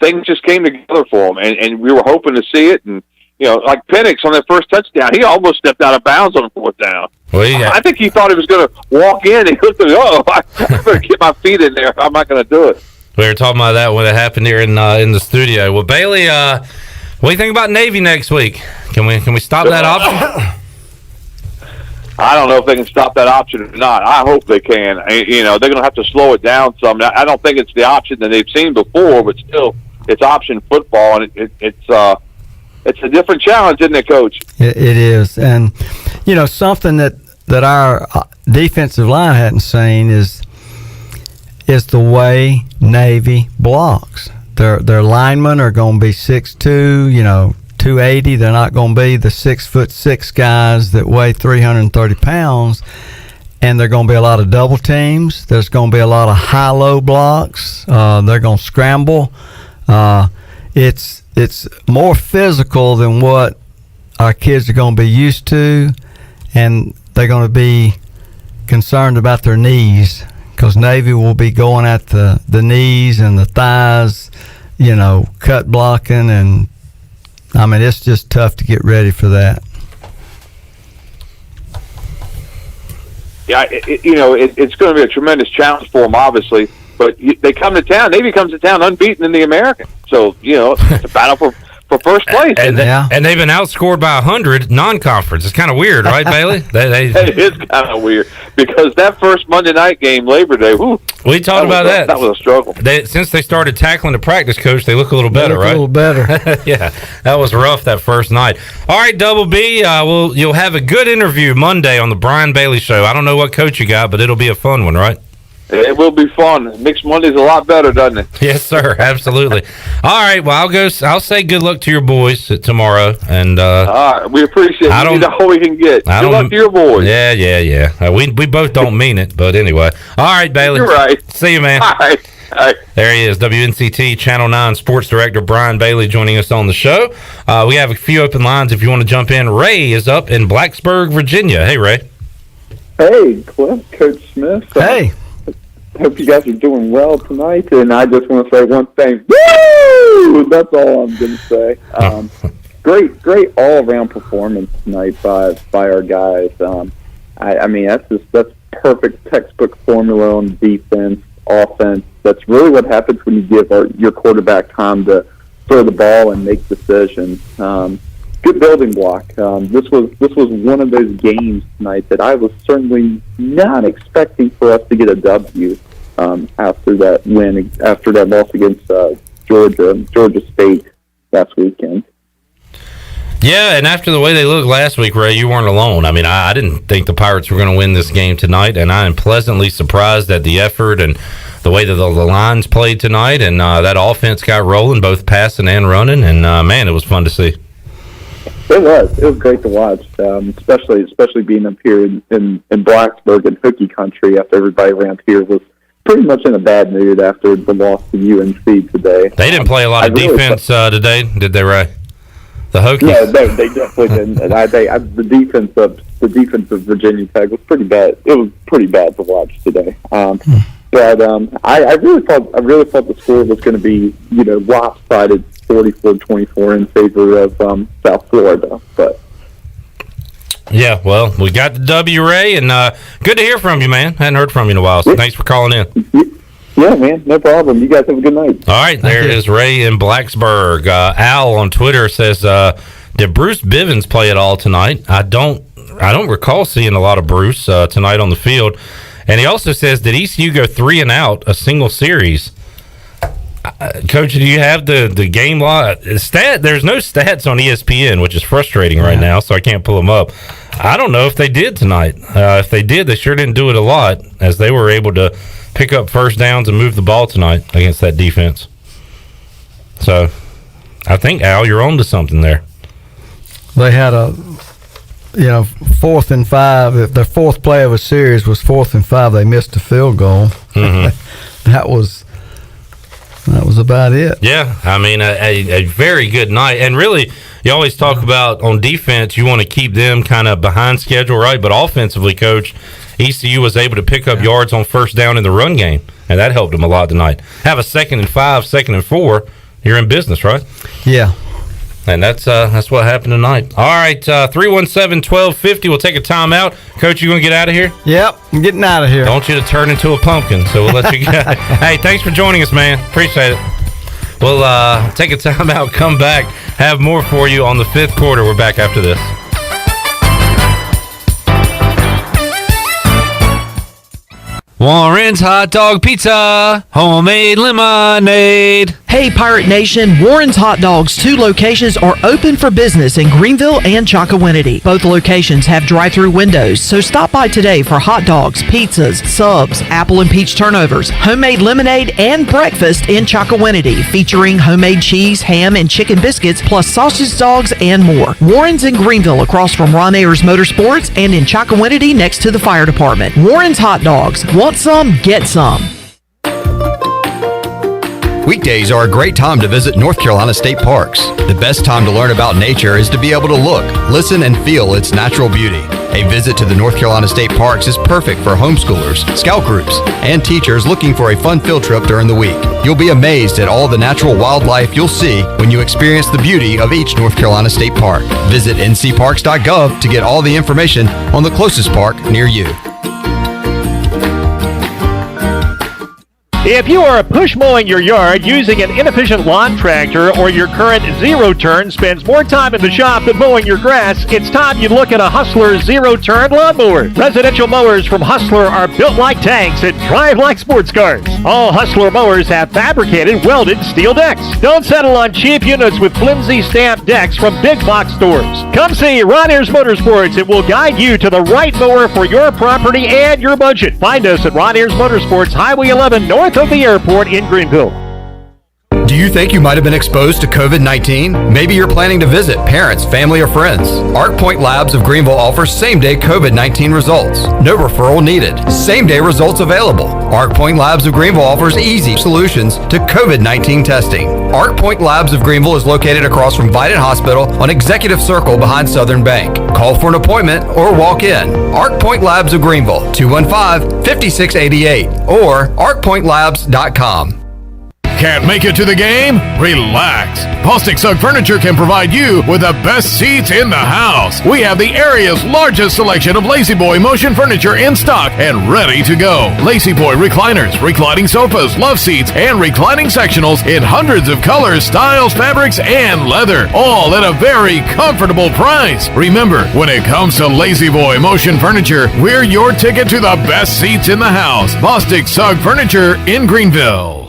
things just came together for them, and we were hoping to see it. And like Penix on that first touchdown, he almost stepped out of bounds on fourth down. Well, I think he thought he was going to walk in. He looked at it. I better get my feet in there. I'm not going to do it. We were talking about that when it happened here in the studio. Well, Bailey, what do you think about Navy next week? Can we stop that option? I don't know if they can stop that option or not. I hope they can. They're going to have to slow it down some. I don't think it's the option that they've seen before, but still, it's option football, and it's a different challenge, isn't it, Coach? It is, and something that our defensive line hadn't seen is the way Navy blocks. Their linemen are going to be 6'2", 280. They're not going to be the 6'6" guys that weigh 330 pounds, and they're going to be a lot of double teams. There's going to be a lot of high-low blocks. They're going to scramble. It's more physical than what our kids are going to be used to, and they're going to be concerned about their knees, because Navy will be going at the knees and the thighs, cut blocking, and it's just tough to get ready for that. Yeah, it's going to be a tremendous challenge for them, obviously. But they come to town. Navy comes to town unbeaten in the American. So, it's a battle for first place. And they've been outscored by 100 non-conference. It's kind of weird, right, Bailey? It is kind of weird because that first Monday night game, Labor Day, we talked about that. That was a struggle. Since they started tackling the practice coach, they look a little better, right? A little better. Yeah, that was rough that first night. All right, Double B, you'll have a good interview Monday on the Brian Bailey Show. I don't know what coach you got, but it'll be a fun one, right? It will be fun. Mixed Monday's a lot better, doesn't it? Yes, sir. Absolutely. All right. Well, I'll say good luck to your boys tomorrow, and all right, we appreciate it. We need all we can get. Good luck to your boys. Yeah. We both don't mean it, but anyway. All right, Bailey. You're right. See you, man. All right. There he is, WNCT Channel 9 Sports Director Brian Bailey joining us on the show. We have a few open lines if you want to jump in. Ray is up in Blacksburg, Virginia. Hey, Ray. Hey, Cliff, Coach Smith. Hey. Hope you guys are doing well tonight, and I just want to say one thing. Woo! That's all I'm going to say. Great all-around performance tonight by our guys. I mean, that's perfect textbook formula on defense, offense. That's really what happens when you give your quarterback time to throw the ball and make decisions. Good building block. This was one of those games tonight that I was certainly not expecting for us to get a W after that loss against Georgia State last weekend. Yeah, and after the way they looked last week, Ray, you weren't alone. I mean, I didn't think the Pirates were going to win this game tonight, and I am pleasantly surprised at the effort and the way that the lines played tonight, and that offense got rolling, both passing and running, and man, it was fun to see. It was great to watch, especially being up here in Blacksburg and hooky country after everybody around here was pretty much in a bad mood after the loss to UNC today. They didn't play a lot of defense today, did they, Ray? The Hokies? Yeah, they definitely didn't. And the defense of Virginia Tech was pretty bad. It was pretty bad to watch today. But I really thought the score was going to be lopsided 44-24 in favor of South Florida, but. Yeah, well, we got the W, Ray, and good to hear from you, man. Hadn't heard from you in a while, so thanks for calling in. Yeah, man, no problem. You guys have a good night. All right, there is Ray in Blacksburg. Al on Twitter says, did Bruce Bivens play at all tonight? I don't recall seeing a lot of Bruce tonight on the field. And he also says, did ECU go 3 and out a single series? Coach, do you have the game log? There's no stats on ESPN, which is frustrating right now, so I can't pull them up. I don't know if they did tonight. If they did, they sure didn't do it a lot, as they were able to pick up first downs and move the ball tonight against that defense. So, I think, Al, you're on to something there. They had a 4th and 5. If their fourth play of a series was 4th and 5, they missed a field goal. Mm-hmm. That was about it. Yeah, I mean, a very good night. And really, you always talk about on defense, you want to keep them kind of behind schedule, right? But offensively, Coach, ECU was able to pick up yards on first down in the run game, and that helped them a lot tonight. Have a 2nd and 5, 2nd and 4, you're in business, right? Yeah. And that's what happened tonight. All right, 317-1250. We'll take a timeout. Coach, you going to get out of here? Yep, I'm getting out of here. Don't want you to turn into a pumpkin, so we'll let you go. Hey, thanks for joining us, man. Appreciate it. We'll take a timeout, come back, have more for you on the 5th quarter. We're back after this. Warren's Hot Dog Pizza, homemade lemonade. Hey, Pirate Nation, Warren's Hot Dogs, 2 locations are open for business in Greenville and Chocowinity. Both locations have drive-through windows, so stop by today for hot dogs, pizzas, subs, apple and peach turnovers, homemade lemonade, and breakfast in Chocowinity, featuring homemade cheese, ham, and chicken biscuits, plus sausage dogs and more. Warren's in Greenville, across from Ron Ayers Motorsports, and in Chocowinity next to the fire department. Warren's Hot Dogs. Want some? Get some. Weekdays are a great time to visit North Carolina State Parks. The best time to learn about nature is to be able to look, listen, and feel its natural beauty. A visit to the North Carolina State Parks is perfect for homeschoolers, scout groups, and teachers looking for a fun field trip during the week. You'll be amazed at all the natural wildlife you'll see when you experience the beauty of each North Carolina State Park. Visit ncparks.gov to get all the information on the closest park near you. If you are push mowing your yard using an inefficient lawn tractor, or your current zero-turn spends more time in the shop than mowing your grass, it's time you look at a Hustler zero-turn lawnmower. Residential mowers from Hustler are built like tanks and drive like sports cars. All Hustler mowers have fabricated, welded steel decks. Don't settle on cheap units with flimsy stamped decks from big box stores. Come see Ron Ayers Motorsports. It will guide you to the right mower for your property and your budget. Find us at Ron Ayers Motorsports, Highway 11, north of the airport in Greenville. Do you think you might have been exposed to COVID-19? Maybe you're planning to visit parents, family, or friends. Arc Point Labs of Greenville offers same-day COVID-19 results. No referral needed. Same-day results available. Arc Point Labs of Greenville offers easy solutions to COVID-19 testing. Arc Point Labs of Greenville is located across from Vidant Hospital on Executive Circle behind Southern Bank. Call for an appointment or walk in. Arc Point Labs of Greenville, 215-5688 or arcpointlabs.com. Can't make it to the game? Relax. Bostic Sugg Furniture can provide you with the best seats in the house. We have the area's largest selection of Lazy Boy motion furniture in stock and ready to go. Lazy Boy recliners, reclining sofas, love seats, and reclining sectionals in hundreds of colors, styles, fabrics, and leather, all at a very comfortable price. Remember, when it comes to Lazy Boy motion furniture, we're your ticket to the best seats in the house. Bostic Sugg Furniture in Greenville.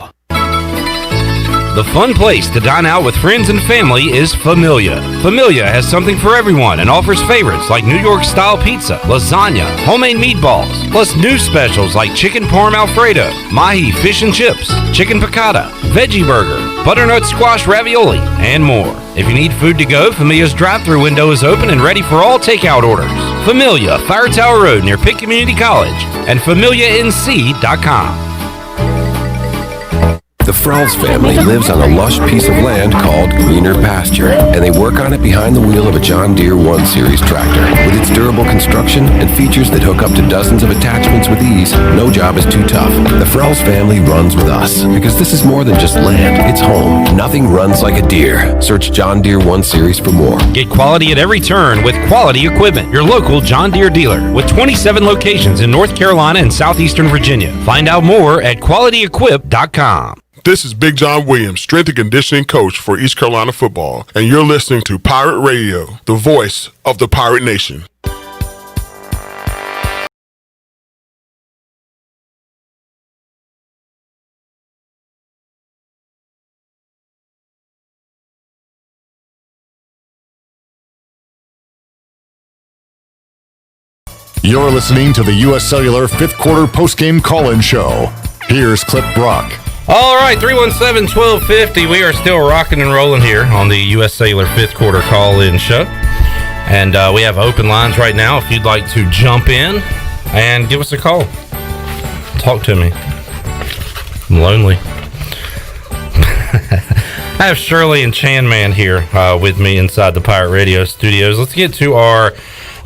The fun place to dine out with friends and family is Familia. Familia has something for everyone and offers favorites like New York-style pizza, lasagna, homemade meatballs, plus new specials like chicken parm alfredo, mahi fish and chips, chicken piccata, veggie burger, butternut squash ravioli, and more. If you need food to go, Familia's drive-thru window is open and ready for all takeout orders. Familia, Fire Tower Road near Pitt Community College, and FamiliaNC.com. The Frells family lives on a lush piece of land called Greener Pasture, and they work on it behind the wheel of a John Deere 1 Series tractor. With its durable construction and features that hook up to dozens of attachments with ease, no job is too tough. The Frells family runs with us, because this is more than just land, it's home. Nothing runs like a Deere. Search John Deere 1 Series for more. Get quality at every turn with Quality Equipment, your local John Deere dealer, with 27 locations in North Carolina and southeastern Virginia. Find out more at QualityEquip.com. This is Big John Williams, strength and conditioning coach for East Carolina football, and you're listening to Pirate Radio, the voice of the Pirate Nation. You're listening to the U.S. Cellular fifth quarter postgame call-in show. Here's Clip Brock. All right, 317-1250. We are still rocking and rolling here on the U.S. Cellular fifth quarter call-in show. And we have open lines right now if you'd like to jump in and give us a call. Talk to me. I'm lonely. I have Shirley and Chan Man here with me inside the Pirate Radio studios. Let's get to our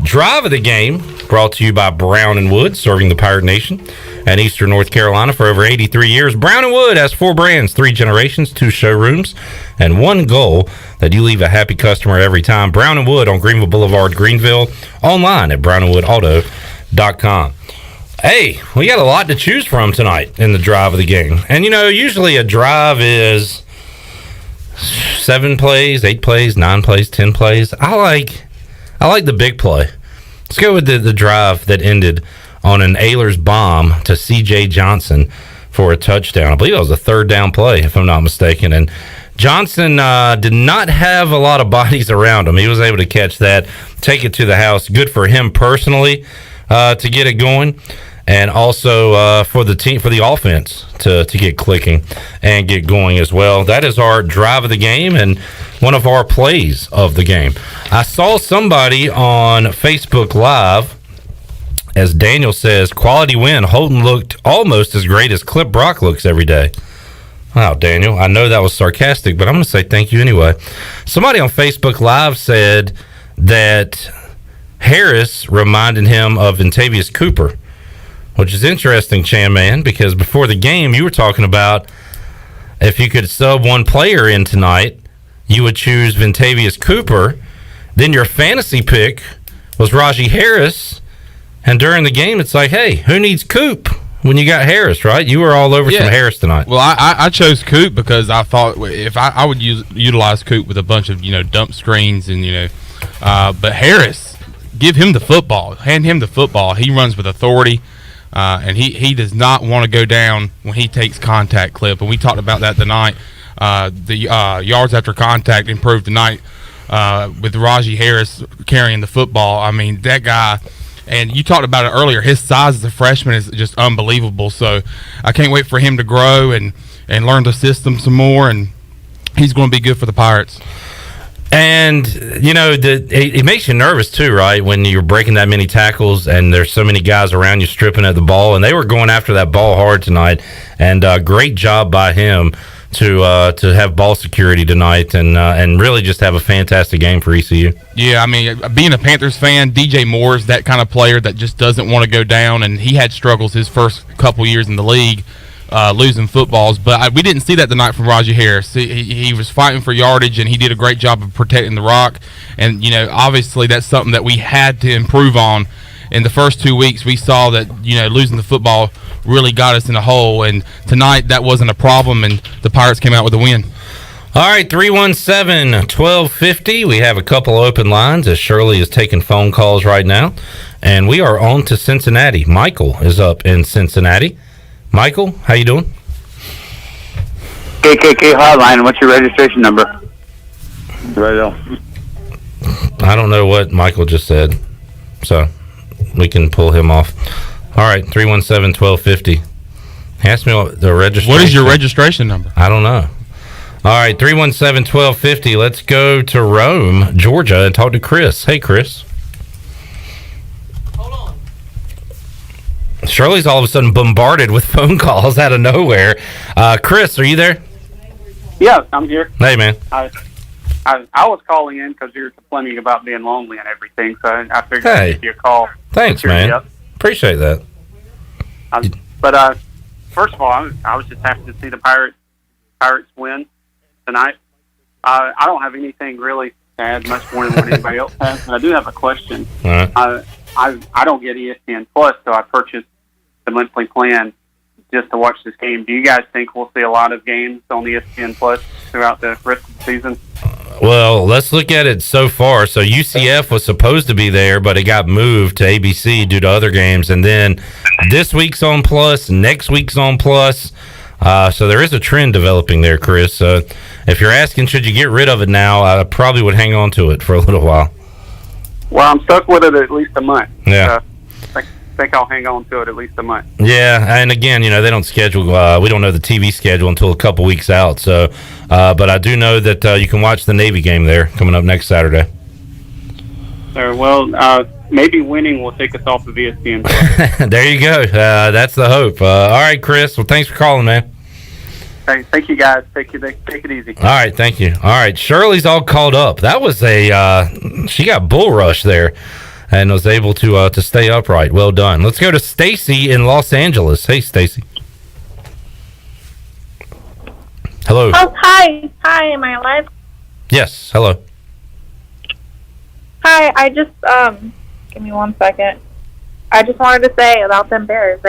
drive of the game, brought to you by Brown & Wood, serving the Pirate Nation and Eastern North Carolina for over 83 years. Brown & Wood has 4 brands, 3 generations, 2 showrooms, and 1 goal that you leave a happy customer every time. Brown & Wood on Greenville Boulevard, Greenville, online at brownandwoodauto.com. Hey, we got a lot to choose from tonight in the drive of the game. And, you know, usually a drive is 7 plays, 8 plays, 9 plays, 10 plays. I like the big play. Let's go with the drive that ended on an Ehlers bomb to C.J. Johnson for a touchdown. I believe that was a 3rd down play, if I'm not mistaken. And Johnson did not have a lot of bodies around him. He was able to catch that, take it to the house. Good for him personally to get it going, and also for the team, for the offense to get clicking and get going as well. That is our drive of the game and one of our plays of the game. I saw somebody on Facebook Live, as Daniel says, quality win. Holton looked almost as great as Clip Brock looks every day. Wow, Daniel, I know that was sarcastic, but I'm going to say thank you anyway. Somebody on Facebook Live said that Harris reminded him of Vintavious Cooper, which is interesting, Chan Man, because before the game you were talking about if you could sub one player in tonight, you would choose Vintavious Cooper. Then your fantasy pick was Rajee Harris. And during the game, it's like, hey, who needs Coop? when you got Harris, right? You were all over some Harris tonight. Well, I chose Coop because I thought if I would utilize Coop with a bunch of dump screens and but Harris, give him the football, hand him the football. He runs with authority, and he does not want to go down when he takes contact clip. And we talked about that tonight. The yards after contact improved tonight with Raji Harris carrying the football. I mean, that guy. And you talked about it earlier. His size as a freshman is just unbelievable. So I can't wait for him to grow and learn the system some more. And he's going to be good for the Pirates. And, it makes you nervous, too, right? When you're breaking that many tackles and there's so many guys around you stripping at the ball. And they were going after that ball hard tonight. And great job by him to have ball security tonight and really just have a fantastic game for ECU. Yeah, I mean, being a Panthers fan, DJ Moore's that kind of player that just doesn't want to go down, and he had struggles his first couple years in the league, losing footballs. But we didn't see that tonight from Raji Harris. He was fighting for yardage, and he did a great job of protecting the rock. And, obviously that's something that we had to improve on. In the first 2 weeks, we saw that, losing the football really got us in a hole. And tonight, that wasn't a problem, and the Pirates came out with a win. All right, 317-1250. We have a couple open lines as Shirley is taking phone calls right now. And we are on to Cincinnati. Michael is up in Cincinnati. Michael, how you doing? KKK Hotline. What's your registration number? Right. I don't know what Michael just said, so we can pull him off. All right, 317-1250. Ask me what the registration. What is your registration number? I don't know. All right, 317-1250. Let's go to Rome, Georgia, and talk to Chris. Hey, Chris. Hold on. Shirley's all of a sudden bombarded with phone calls out of nowhere. Chris, are you there? Yeah, I'm here. Hey, man. I was calling in because you were complaining about being lonely and everything, so I figured I'd give you a call. Thanks, man. Appreciate that. But first of all, I was just happy to see the Pirates win tonight. I don't have anything really to add much more than what anybody else has, but I do have a question. All right. I don't get ESPN Plus, so I purchased the monthly plan just to watch this game. Do you guys think we'll see a lot of games on ESPN Plus throughout the rest of the season? Well, let's look at it so far. So UCF was supposed to be there, but it got moved to ABC due to other games. And then this week's on Plus, next week's on Plus. So there is a trend developing there, Chris. If you're asking, should you get rid of it now, I probably would hang on to it for a little while. Well, I'm stuck with it at least a month. Yeah. I think I'll hang on to it at least a month. Yeah, and again, they don't schedule. We don't know the TV schedule until a couple weeks out. So, but I do know that you can watch the Navy game there coming up next Saturday. Well, maybe winning will take us off of ESPN. There you go. That's the hope. All right, Chris. Well, thanks for calling, man. Hey, thank you, guys. Take it easy. All right, thank you. All right, Shirley's all called up. That was she got bull rush there. And was able to stay upright. Well done. Let's go to Stacy in Los Angeles. Hey, Stacy. Hello. Oh, hi. Hi, am I alive? Yes, hello. Hi, I just, give me 1 second. I just wanted to say about them Bears,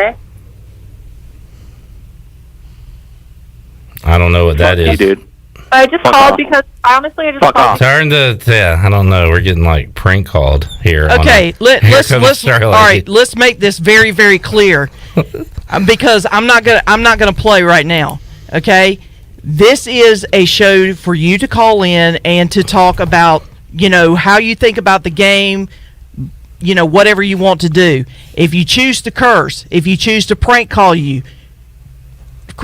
I don't know what that is. Dude. I just called because, honestly, I just called. Turn to, I don't know. We're getting like prank called here. Okay, let's all right. Let's make this very, very clear, because I'm not gonna play right now. Okay, this is a show for you to call in and to talk about, how you think about the game, whatever you want to do. If you choose to curse, if you choose to prank call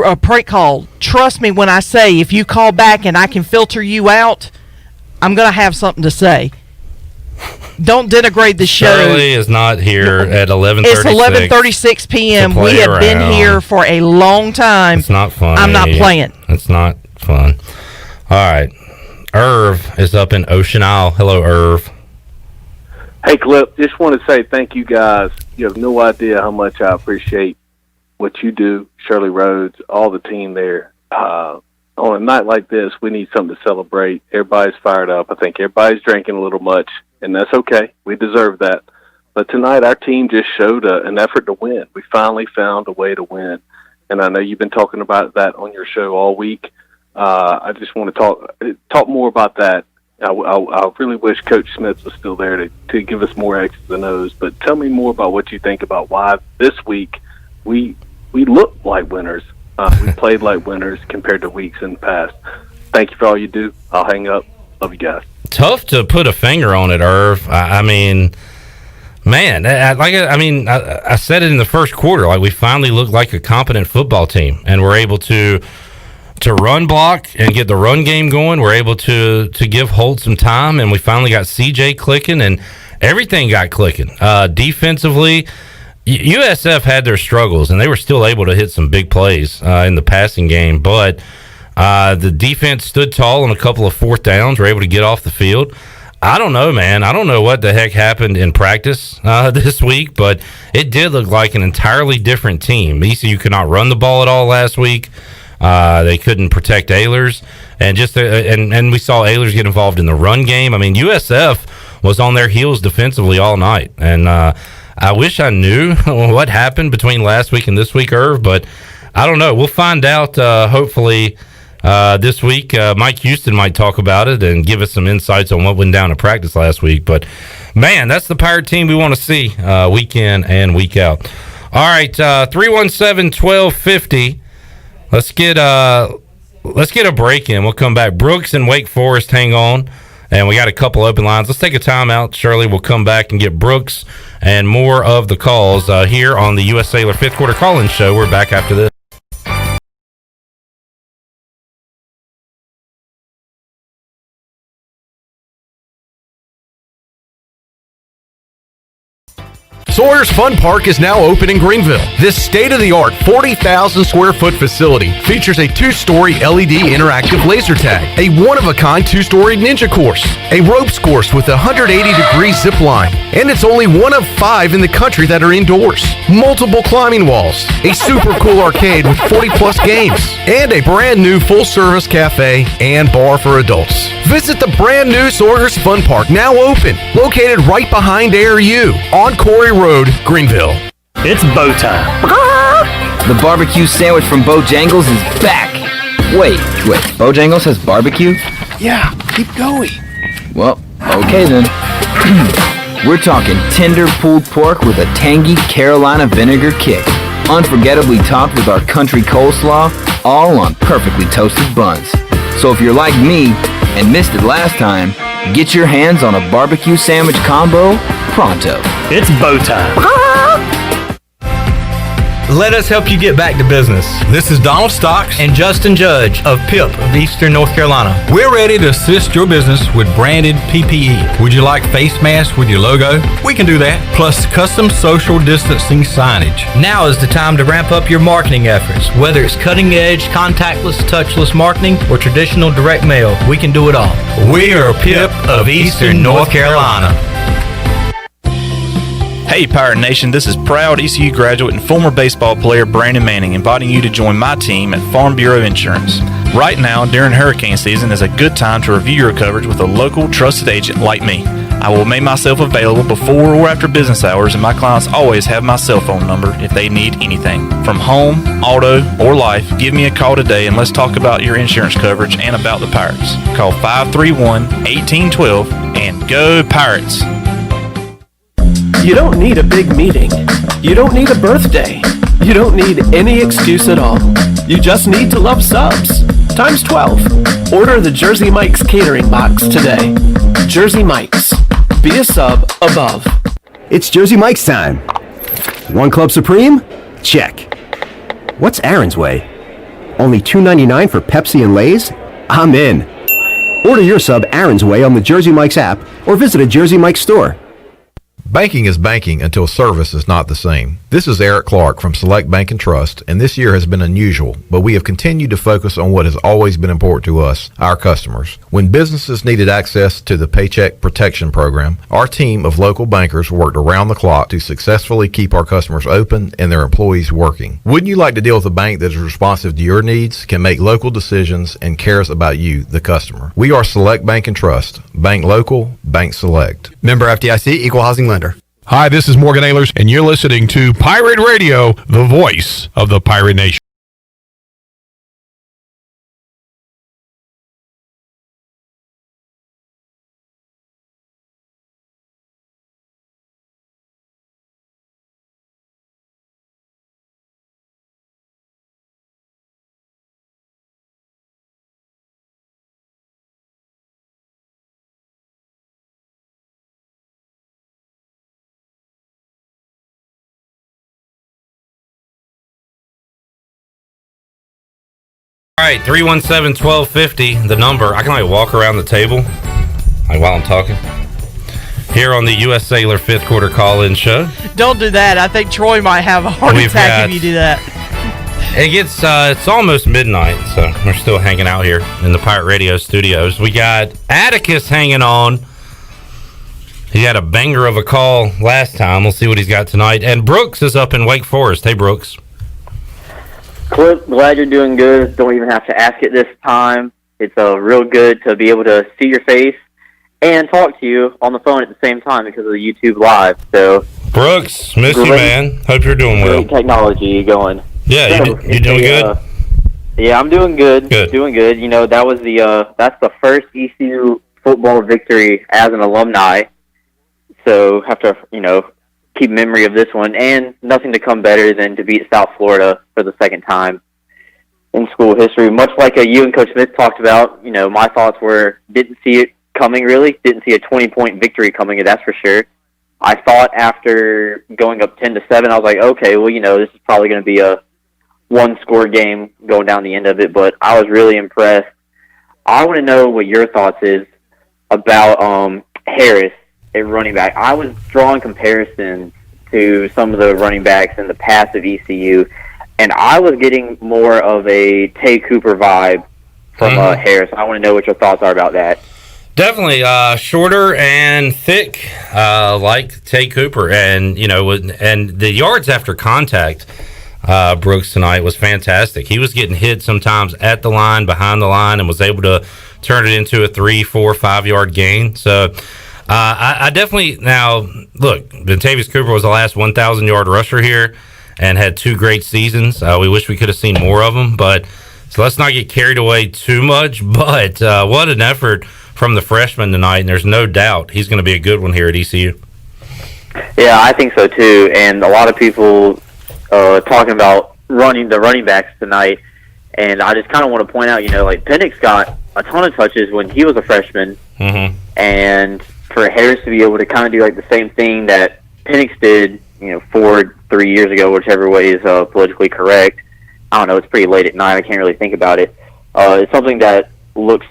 a prank call, trust me when I say, if you call back and I can filter you out, I'm going to have something to say. Don't denigrate the show. Shirley is not here at 11:36. It's 11:36 p.m. We have been here for a long time. It's not fun. I'm not playing. It's not fun. All right. Irv is up in Ocean Isle. Hello, Irv. Hey, Clip. Just want to say thank you guys. You have no idea how much I appreciate what you do, Shirley Rhodes, all the team there. On a night like this, we need something to celebrate. Everybody's fired up. I think everybody's drinking a little much, and that's okay. We deserve that. But tonight, our team just showed an effort to win. We finally found a way to win. And I know you've been talking about that on your show all week. I just want to talk more about that. I really wish Coach Smith was still there to give us more X's and O's. But tell me more about what you think about why this week we looked like winners. We played like winners compared to weeks in the past. Thank you for all you do. I'll hang up. Love you guys. Tough to put a finger on it, Irv. I mean, man, I said it in the first quarter. Like, we finally looked like a competent football team, and we're able to run block and get the run game going. We're able to give Holt some time, and we finally got CJ clicking, and everything got clicking. Defensively, USF had their struggles, and they were still able to hit some big plays in the passing game, but the defense stood tall on a couple of fourth downs, were able to get off the field. I don't know, man. I don't know what the heck happened in practice this week, but it did look like an entirely different team. ECU could not run the ball at all last week. They couldn't protect Ehlers, and and we saw Ehlers get involved in the run game. I mean, USF was on their heels defensively all night, and I wish I knew what happened between last week and this week, Irv, but I don't know. We'll find out hopefully this week. Mike Houston might talk about it and give us some insights on what went down in practice last week. But, man, that's the Pirate team we want to see week in and week out. All right, 317-1250. Let's get a break in. We'll come back. Brooks and Wake Forest hang on, and we got a couple open lines. Let's take a timeout, Shirley. We'll come back and get Brooks and more of the calls here on the U.S. Cellular fifth quarter call-in show. We're back after this. Sawyer's Fun Park is now open in Greenville. This state-of-the-art 40,000 square foot facility features a 2-story LED interactive laser tag, a one-of-a-kind 2-story ninja course, a ropes course with a 180-degree zip line, and it's only one of 5 in the country that are indoors. Multiple climbing walls, a super cool arcade with 40-plus games, and a brand-new full-service cafe and bar for adults. Visit the brand-new Sawyer's Fun Park, now open, located right behind ARU on Corey Road, Greenville. It's bow time. The barbecue sandwich from Bojangles is back. Wait, Bojangles has barbecue? Yeah, keep going. Well, okay then. We're talking tender pulled pork with a tangy Carolina vinegar kick, unforgettably topped with our country coleslaw, all on perfectly toasted buns. So if you're like me and missed it last time, get your hands on a barbecue sandwich combo pronto. It's bow time. Let us help you get back to business. This is Donald Stocks and Justin Judge of PIP of Eastern North Carolina. We're ready to assist your business with branded PPE. Would you like face masks with your logo? We can do that, plus custom social distancing signage. Now is the time to ramp up your marketing efforts. Whether it's cutting-edge, contactless, touchless marketing, or traditional direct mail, we can do it all. We are PIP of Eastern North Carolina. Hey Pirate Nation, this is proud ECU graduate and former baseball player Brandon Manning inviting you to join my team at Farm Bureau Insurance. Right now, during hurricane season, is a good time to review your coverage with a local trusted agent like me. I will make myself available before or after business hours, and my clients always have my cell phone number if they need anything. From home, auto, or life, give me a call today and let's talk about your insurance coverage and about the Pirates. Call 531-1812 and go Pirates! You don't need a big meeting. You don't need a birthday. You don't need any excuse at all. You just need to love subs. Times 12. Order the Jersey Mike's catering box today. Jersey Mike's. Be a sub above. It's Jersey Mike's time. One Club Supreme? Check. What's Aaron's Way? Only $2.99 for Pepsi and Lay's? I'm in. Order your sub Aaron's Way on the Jersey Mike's app or visit a Jersey Mike's store. Banking is banking until service is not the same. This is Eric Clark from Select Bank and Trust, and this year has been unusual, but we have continued to focus on what has always been important to us, our customers. When businesses needed access to the Paycheck Protection Program, our team of local bankers worked around the clock to successfully keep our customers open and their employees working. Wouldn't you like to deal with a bank that is responsive to your needs, can make local decisions, and cares about you, the customer? We are Select Bank and Trust. Bank local, bank select. Member FDIC, Equal Housing Lender. Hi, this is Morgan Ehlers, and you're listening to Pirate Radio, the voice of the Pirate Nation. All right, 317-1250, the number. I can like walk around the table like while I'm talking. Here on the U.S. Cellular 5th quarter call-in show. Don't do that. I think Troy might have a heart attack if you do that. It gets, it's almost midnight, so we're still hanging out here in the Pirate Radio studios. We got Atticus hanging on. He had a banger of a call last time. We'll see what he's got tonight. And Brooks is up in Wake Forest. Hey, Brooks. Clip, glad you're doing good. Don't even have to ask it this time. It's real good to be able to see your face and talk to you on the phone at the same time because of the YouTube Live. So, Brooks, miss you, man. Hope you're doing well. Great technology going. Yeah, you doing good? Yeah, I'm doing good. Doing good. You know, that was that's the first ECU football victory as an alumni. So, have to, keep memory of this one, and nothing to come better than to beat South Florida for the second time in school history. Much like you and Coach Smith talked about, my thoughts were didn't see it coming really, didn't see a 20-point victory coming, that's for sure. I thought after going up 10-7, I was like, okay, well, this is probably going to be a one-score game going down the end of it, but I was really impressed. I want to know what your thoughts is about Harris at running back. I was drawing comparisons to some of the running backs in the past of ECU, and I was getting more of a Tay Cooper vibe from Harris. I want to know what your thoughts are about that. Definitely shorter and thick, like Tay Cooper, and and the yards after contact. Brooks tonight was fantastic. He was getting hit sometimes at the line, behind the line, and was able to turn it into a 3, 4, 5 yard gain. So. I definitely, now, look, Vontavious Cooper was the last 1,000-yard rusher here and had 2 great seasons. We wish we could have seen more of them, but so let's not get carried away too much. But what an effort from the freshman tonight, and there's no doubt he's going to be a good one here at ECU. Yeah, I think so, too, and a lot of people talking about the running backs tonight, and I just kind of want to point out, Penix got a ton of touches when he was a freshman, and for Harris to be able to kind of do like the same thing that Penix did, 3 years ago, whichever way is politically correct. I don't know. It's pretty late at night. I can't really think about it. It's something that looks,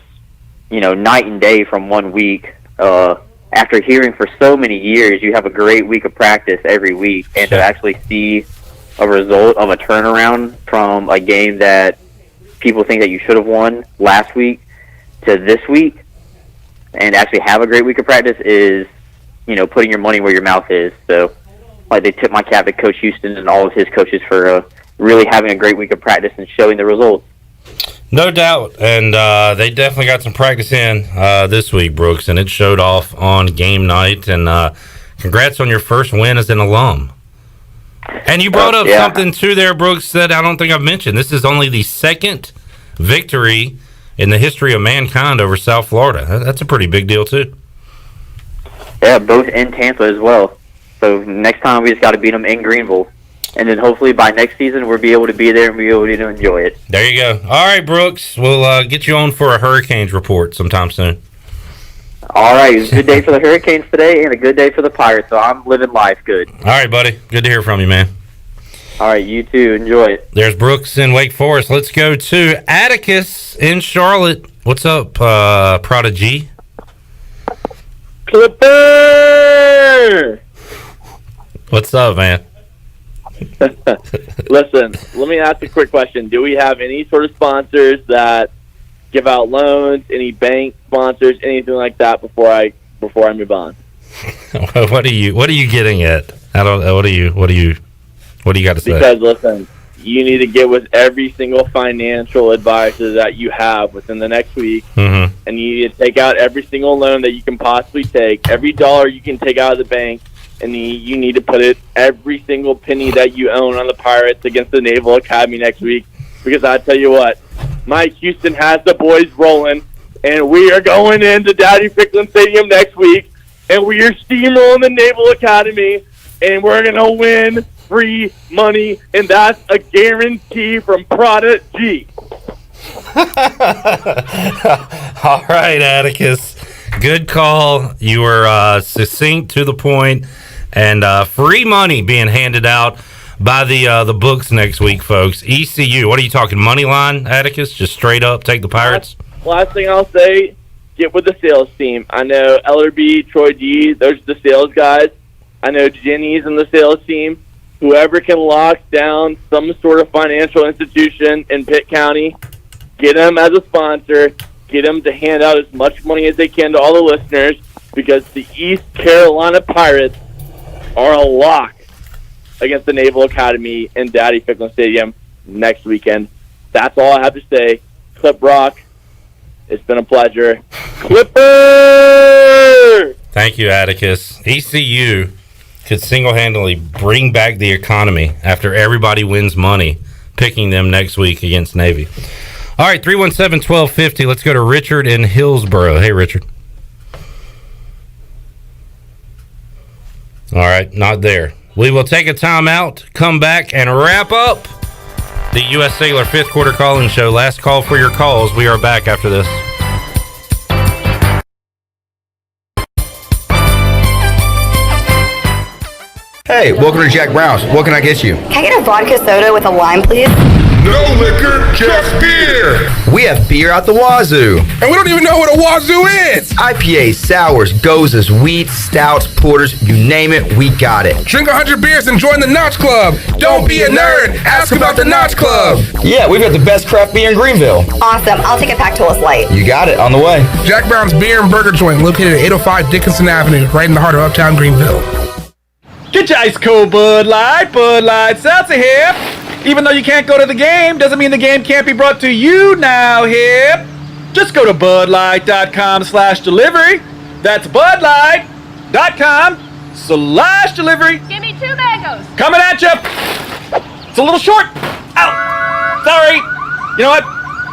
night and day from 1 week. After hearing for so many years, you have a great week of practice every week, and to actually see a result of a turnaround from a game that people think that you should have won last week to this week, and actually have a great week of practice is, putting your money where your mouth is. So, like, they tip my cap to Coach Houston and all of his coaches for really having a great week of practice and showing the results. No doubt, and they definitely got some practice in this week, Brooks, and it showed off on game night, and congrats on your first win as an alum. And you brought up something, too, there, Brooks, that I don't think I've mentioned. This is only the second victory in the history of mankind over South Florida. That's a pretty big deal, too. Yeah, both in Tampa as well. So next time we just got to beat them in Greenville. And then hopefully by next season we'll be able to be there and be able to enjoy it. There you go. All right, Brooks. We'll get you on for a Hurricanes report sometime soon. All right. It's a good day for the Hurricanes today and a good day for the Pirates. So I'm living life good. All right, buddy. Good to hear from you, man. All right, you too. Enjoy it. There's Brooks in Wake Forest. Let's go to Atticus in Charlotte. What's up, Prodigy? Clipper! What's up, man? Listen, let me ask a quick question. Do we have any sort of sponsors that give out loans, any bank sponsors, anything like that before I move on? What are you getting at? I don't know. What do you got to say? Because listen, you need to get with every single financial advisor that you have within the next week, and you need to take out every single loan that you can possibly take, every dollar you can take out of the bank, and you need to put it every single penny that you own on the Pirates against the Naval Academy next week. Because I tell you what, Mike Houston has the boys rolling, and we are going into Daddy Ficklin Stadium next week, and we are steamrolling the Naval Academy, and we're going to win free money, and that's a guarantee from Prada G. All right, Atticus. Good call. You were succinct, to the point, and free money being handed out by the books next week, folks. ECU, what are you talking, money line, Atticus? Just straight up take the Pirates? Last thing I'll say, get with the sales team. I know Ellerby, Troy D, those are the sales guys. I know Jenny's in the sales team. Whoever can lock down some sort of financial institution in Pitt County, get them as a sponsor, get them to hand out as much money as they can to all the listeners, because the East Carolina Pirates are a lock against the Naval Academy in Daddy Ficklin Stadium next weekend. That's all I have to say. Clip Rock, it's been a pleasure. Clipper! Thank you, Atticus. ECU could single-handedly bring back the economy after everybody wins money picking them next week against Navy. All right, 317-1250. Let's go to Richard in Hillsboro. Hey, Richard. All right, not there. We will take a timeout, come back, and wrap up the U.S. Cellular fifth quarter call-in show. Last call for your calls. We are back after this. Hey, welcome to Jack Brown's. What can I get you? Can I get a vodka soda with a lime, please? No liquor, just beer. We have beer out the wazoo. And we don't even know what a wazoo is. IPAs, sours, gozas, wheats, stouts, porters, you name it, we got it. Drink 100 beers and join the Notch Club. Don't be a nerd. Ask about the Notch Club. Yeah, we've got the best craft beer in Greenville. Awesome. I'll take a pack to us light. You got it, on the way. Jack Brown's Beer and Burger Joint, located at 805 Dickinson Avenue, right in the heart of Uptown Greenville. Get your ice cold Bud Light Seltzer here. Even though you can't go to the game, doesn't mean the game can't be brought to you now here. Just go to budlight.com/delivery. That's budlight.com/delivery. Give me 2 mangoes. Coming at you. It's a little short. Ow. Sorry. You know what?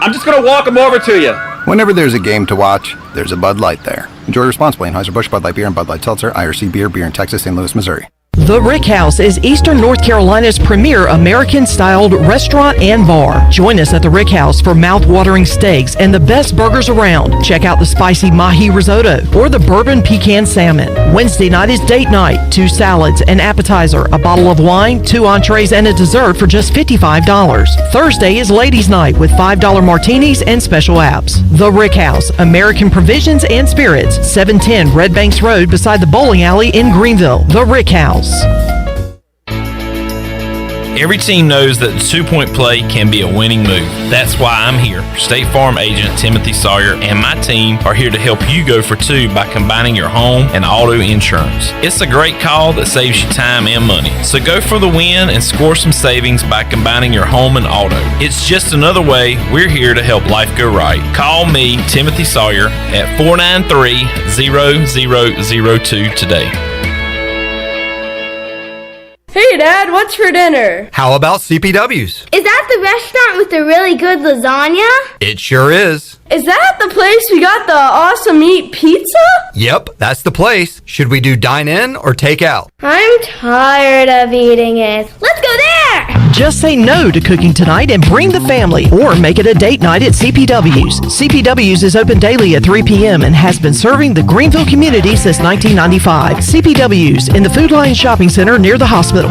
I'm just going to walk them over to you. Whenever there's a game to watch, there's a Bud Light there. Enjoy responsibly. Anheuser-Busch, Bud Light Beer, and Bud Light Seltzer, IRC Beer, beer in Texas, St. Louis, Missouri. The Rick House is Eastern North Carolina's premier American-styled restaurant and bar. Join us at the Rick House for mouth-watering steaks and the best burgers around. Check out the spicy mahi risotto or the bourbon pecan salmon. Wednesday night is date night. 2 salads, an appetizer, a bottle of wine, 2 entrees, and a dessert for just $55. Thursday is ladies' night with $5 martinis and special apps. The Rick House, American Provisions and Spirits, 710 Red Banks Road beside the bowling alley in Greenville. The Rick House. Every team knows that the 2-point play can be a winning move. That's why I'm here. State Farm agent Timothy Sawyer and my team are here to help you go for 2 by combining your home and auto insurance. It's a great call that saves you time and money. So go for the win and score some savings by combining your home and auto. It's just another way we're here to help life go right. Call me, Timothy Sawyer, at 493-0002 today. Hey, Dad, what's for dinner? How about CPW's? Is that the restaurant with the really good lasagna? It sure is. Is that the place we got the awesome meat pizza? Yep, that's the place. Should we do dine-in or take out? I'm tired of eating it. Let's go there! Just say no to cooking tonight and bring the family, or make it a date night at CPW's. CPW's is open daily at 3 p.m. and has been serving the Greenville community since 1995. CPW's in the Food Line Shopping Center near the hospital.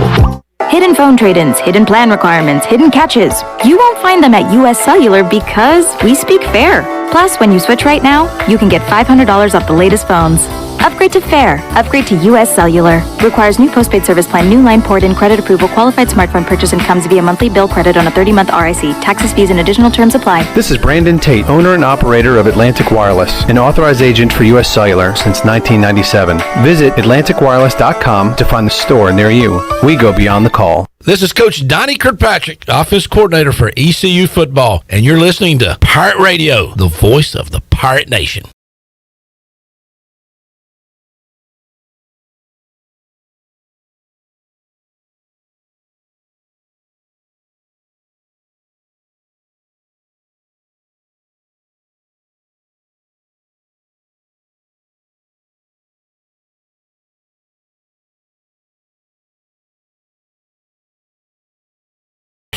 Hidden phone trade-ins, hidden plan requirements, hidden catches. You won't find them at US Cellular because we speak fair. Plus, when you switch right now, you can get $500 off the latest phones. Upgrade to fair. Upgrade to US Cellular. Requires new postpaid service plan, new line port in, credit approval, qualified smartphone purchase, and comes via monthly bill credit on a 30-month RIC. Taxes, fees, and additional terms apply. This is Brandon Tate, owner and operator of Atlantic Wireless, an authorized agent for US Cellular since 1997. Visit AtlanticWireless.com to find the store near you. We go beyond the call. This is Coach Donnie Kirkpatrick, offense coordinator for ECU football, and you're listening to Pirate Radio, the voice of the Pirate Nation.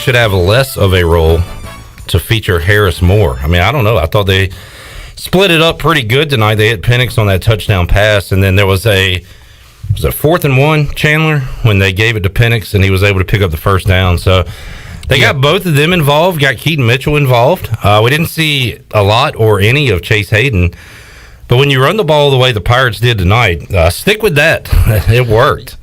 should have less of a role to feature Harris more. I mean, I don't know. I thought they split it up pretty good tonight. They hit Penix on that touchdown pass, and then there was a 4th and 1, Chandler, when they gave it to Penix, and he was able to pick up the first down. So they got both of them involved, got Keaton Mitchell involved. We didn't see a lot or any of Chase Hayden. But when you run the ball the way the Pirates did tonight, stick with that. It worked.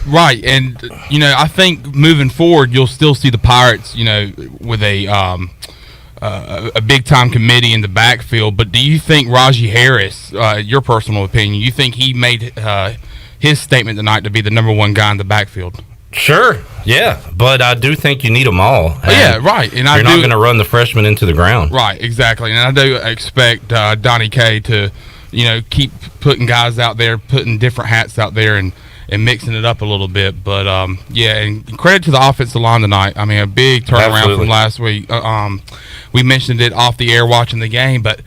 Right, and, I think moving forward, you'll still see the Pirates, with a big-time committee in the backfield. But do you think Rajee Harris, your personal opinion, you think he made his statement tonight to be the number one guy in the backfield? Sure, yeah, but I do think you need them all. Yeah, right. And you're not going to run the freshman into the ground. Right, exactly. And I do expect Donnie K to, keep putting guys out there, putting different hats out there and mixing it up a little bit. But, and credit to the offensive line tonight. I mean, a big turnaround from last week. We mentioned it off the air watching the game, but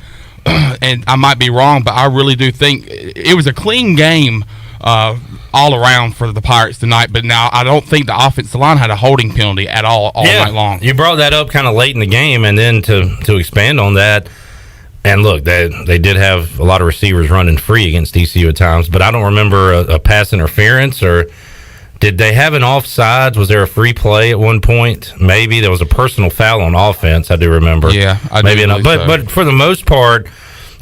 and I might be wrong, but I really do think it was a clean game all around for the Pirates tonight. But now I don't think the offensive line had a holding penalty at all night long. You brought that up kind of late in the game, and then to expand on that, and look, they did have a lot of receivers running free against ECU at times, but I don't remember a pass interference, or did they have an offsides? Was there a free play at one point? Maybe there was a personal foul on offense. I do remember. Yeah, maybe not. But for the most part,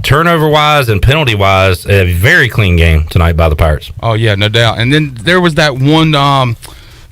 turnover-wise and penalty-wise, a very clean game tonight by the Pirates. Oh, yeah, no doubt. And then there was that one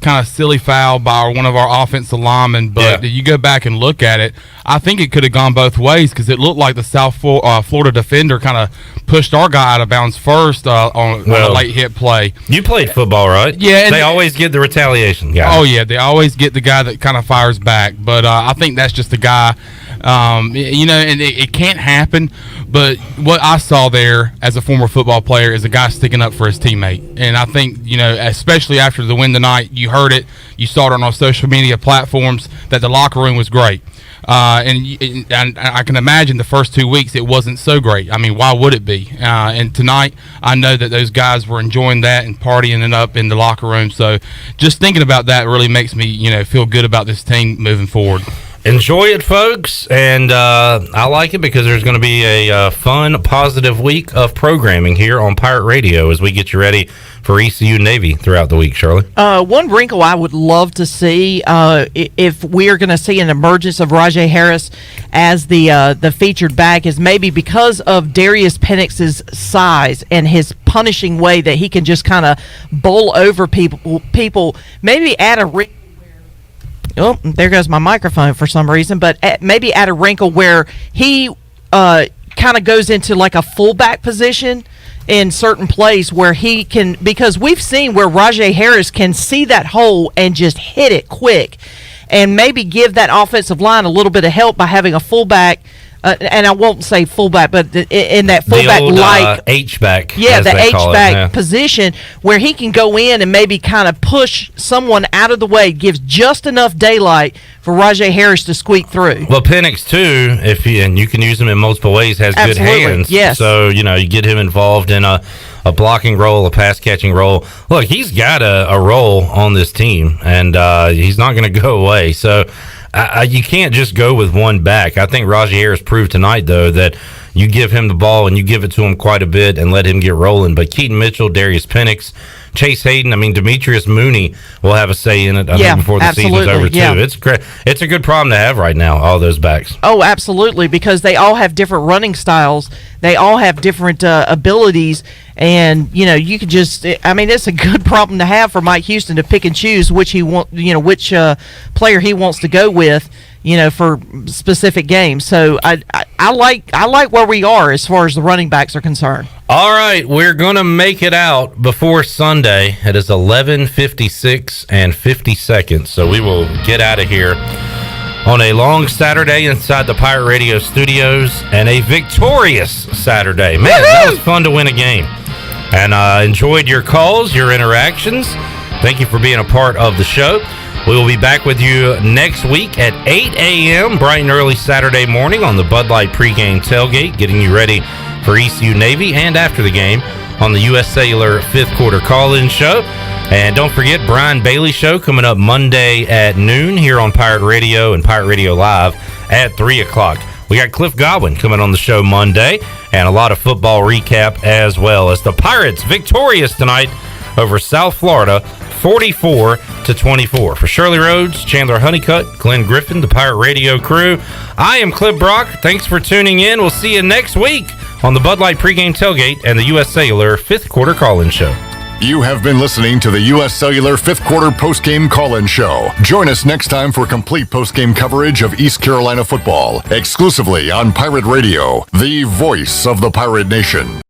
kind of silly foul by one of our offensive linemen, but you go back and look at it, I think it could have gone both ways because it looked like the South Florida defender kind of pushed our guy out of bounds first on a late hit play. You played football, right? Yeah. And they always get the retaliation guy. Oh, yeah, they always get the guy that kind of fires back, but I think that's just the guy, and it can't happen, but what I saw there as a former football player is a guy sticking up for his teammate, and I think, especially after the win tonight, you heard it, you saw it on our social media platforms that the locker room was great. And I can imagine the first 2 weeks it wasn't so great. I mean, why would it be? And tonight, I know that those guys were enjoying that and partying it up in the locker room. So just thinking about that really makes me, feel good about this team moving forward. Enjoy it, folks, and I like it because there's going to be a fun, positive week of programming here on Pirate Radio as we get you ready for ECU Navy throughout the week, Shirley. One wrinkle I would love to see, if we are going to see an emergence of Rajee Harris as the featured back, is maybe because of Darius Penix's size and his punishing way that he can just kind of bowl over people. Maybe add a wrinkle. Oh, there goes my microphone for some reason. But maybe add a wrinkle where he kind of goes into like a fullback position in certain plays where he can, because we've seen where Rajee Harris can see that hole and just hit it quick, and maybe give that offensive line a little bit of help by having a fullback. And I won't say fullback, but in that fullback like H-back. Yeah, the H-back position where he can go in and maybe kind of push someone out of the way, gives just enough daylight for Rajee Harris to squeak through. Well, Penix, too, and you can use him in multiple ways, has good hands. Yes. So, you get him involved in a blocking role, a pass-catching role. Look, he's got a role on this team, and he's not going to go away. So, you can't just go with one back. I think Rajee Harris proved tonight, though, that you give him the ball and you give it to him quite a bit and let him get rolling. But Keaton Mitchell, Darius Penix, Chase Hayden, Demetrius Mooney will have a say in it think before the season's over, too. It's great. It's a good problem to have right now, all those backs. Oh, absolutely, because they all have different running styles. They all have different abilities. And, you could just, it's a good problem to have for Mike Houston to pick and choose which which player he wants to go with, for specific games. So I like where we are as far as the running backs are concerned. All right, we're going to make it out before Sunday. It is 11:56 and 50 seconds, so we will get out of here on a long Saturday inside the Pirate Radio studios, and a victorious Saturday. Man, that was fun to win a game. And I enjoyed your calls, your interactions. Thank you for being a part of the show. We will be back with you next week at 8 a.m., bright and early Saturday morning on the Bud Light pregame tailgate, getting you ready for ECU Navy, and after the game on the US Cellular fifth quarter call-in show. And don't forget, Brian Bailey Show coming up Monday at noon here on Pirate Radio and Pirate Radio Live at 3 o'clock. We got Cliff Godwin coming on the show Monday, and a lot of football recap as well, as the Pirates victorious tonight over South Florida, 44-24. For Shirley Rhodes, Chandler Honeycutt, Glenn Griffin, the Pirate Radio crew, I am Cliff Brock. Thanks for tuning in. We'll see you next week on the Bud Light pregame tailgate and the U.S. Cellular fifth quarter call-in show. You have been listening to the U.S. Cellular fifth quarter postgame call-in show. Join us next time for complete postgame coverage of East Carolina football, exclusively on Pirate Radio, the voice of the Pirate Nation.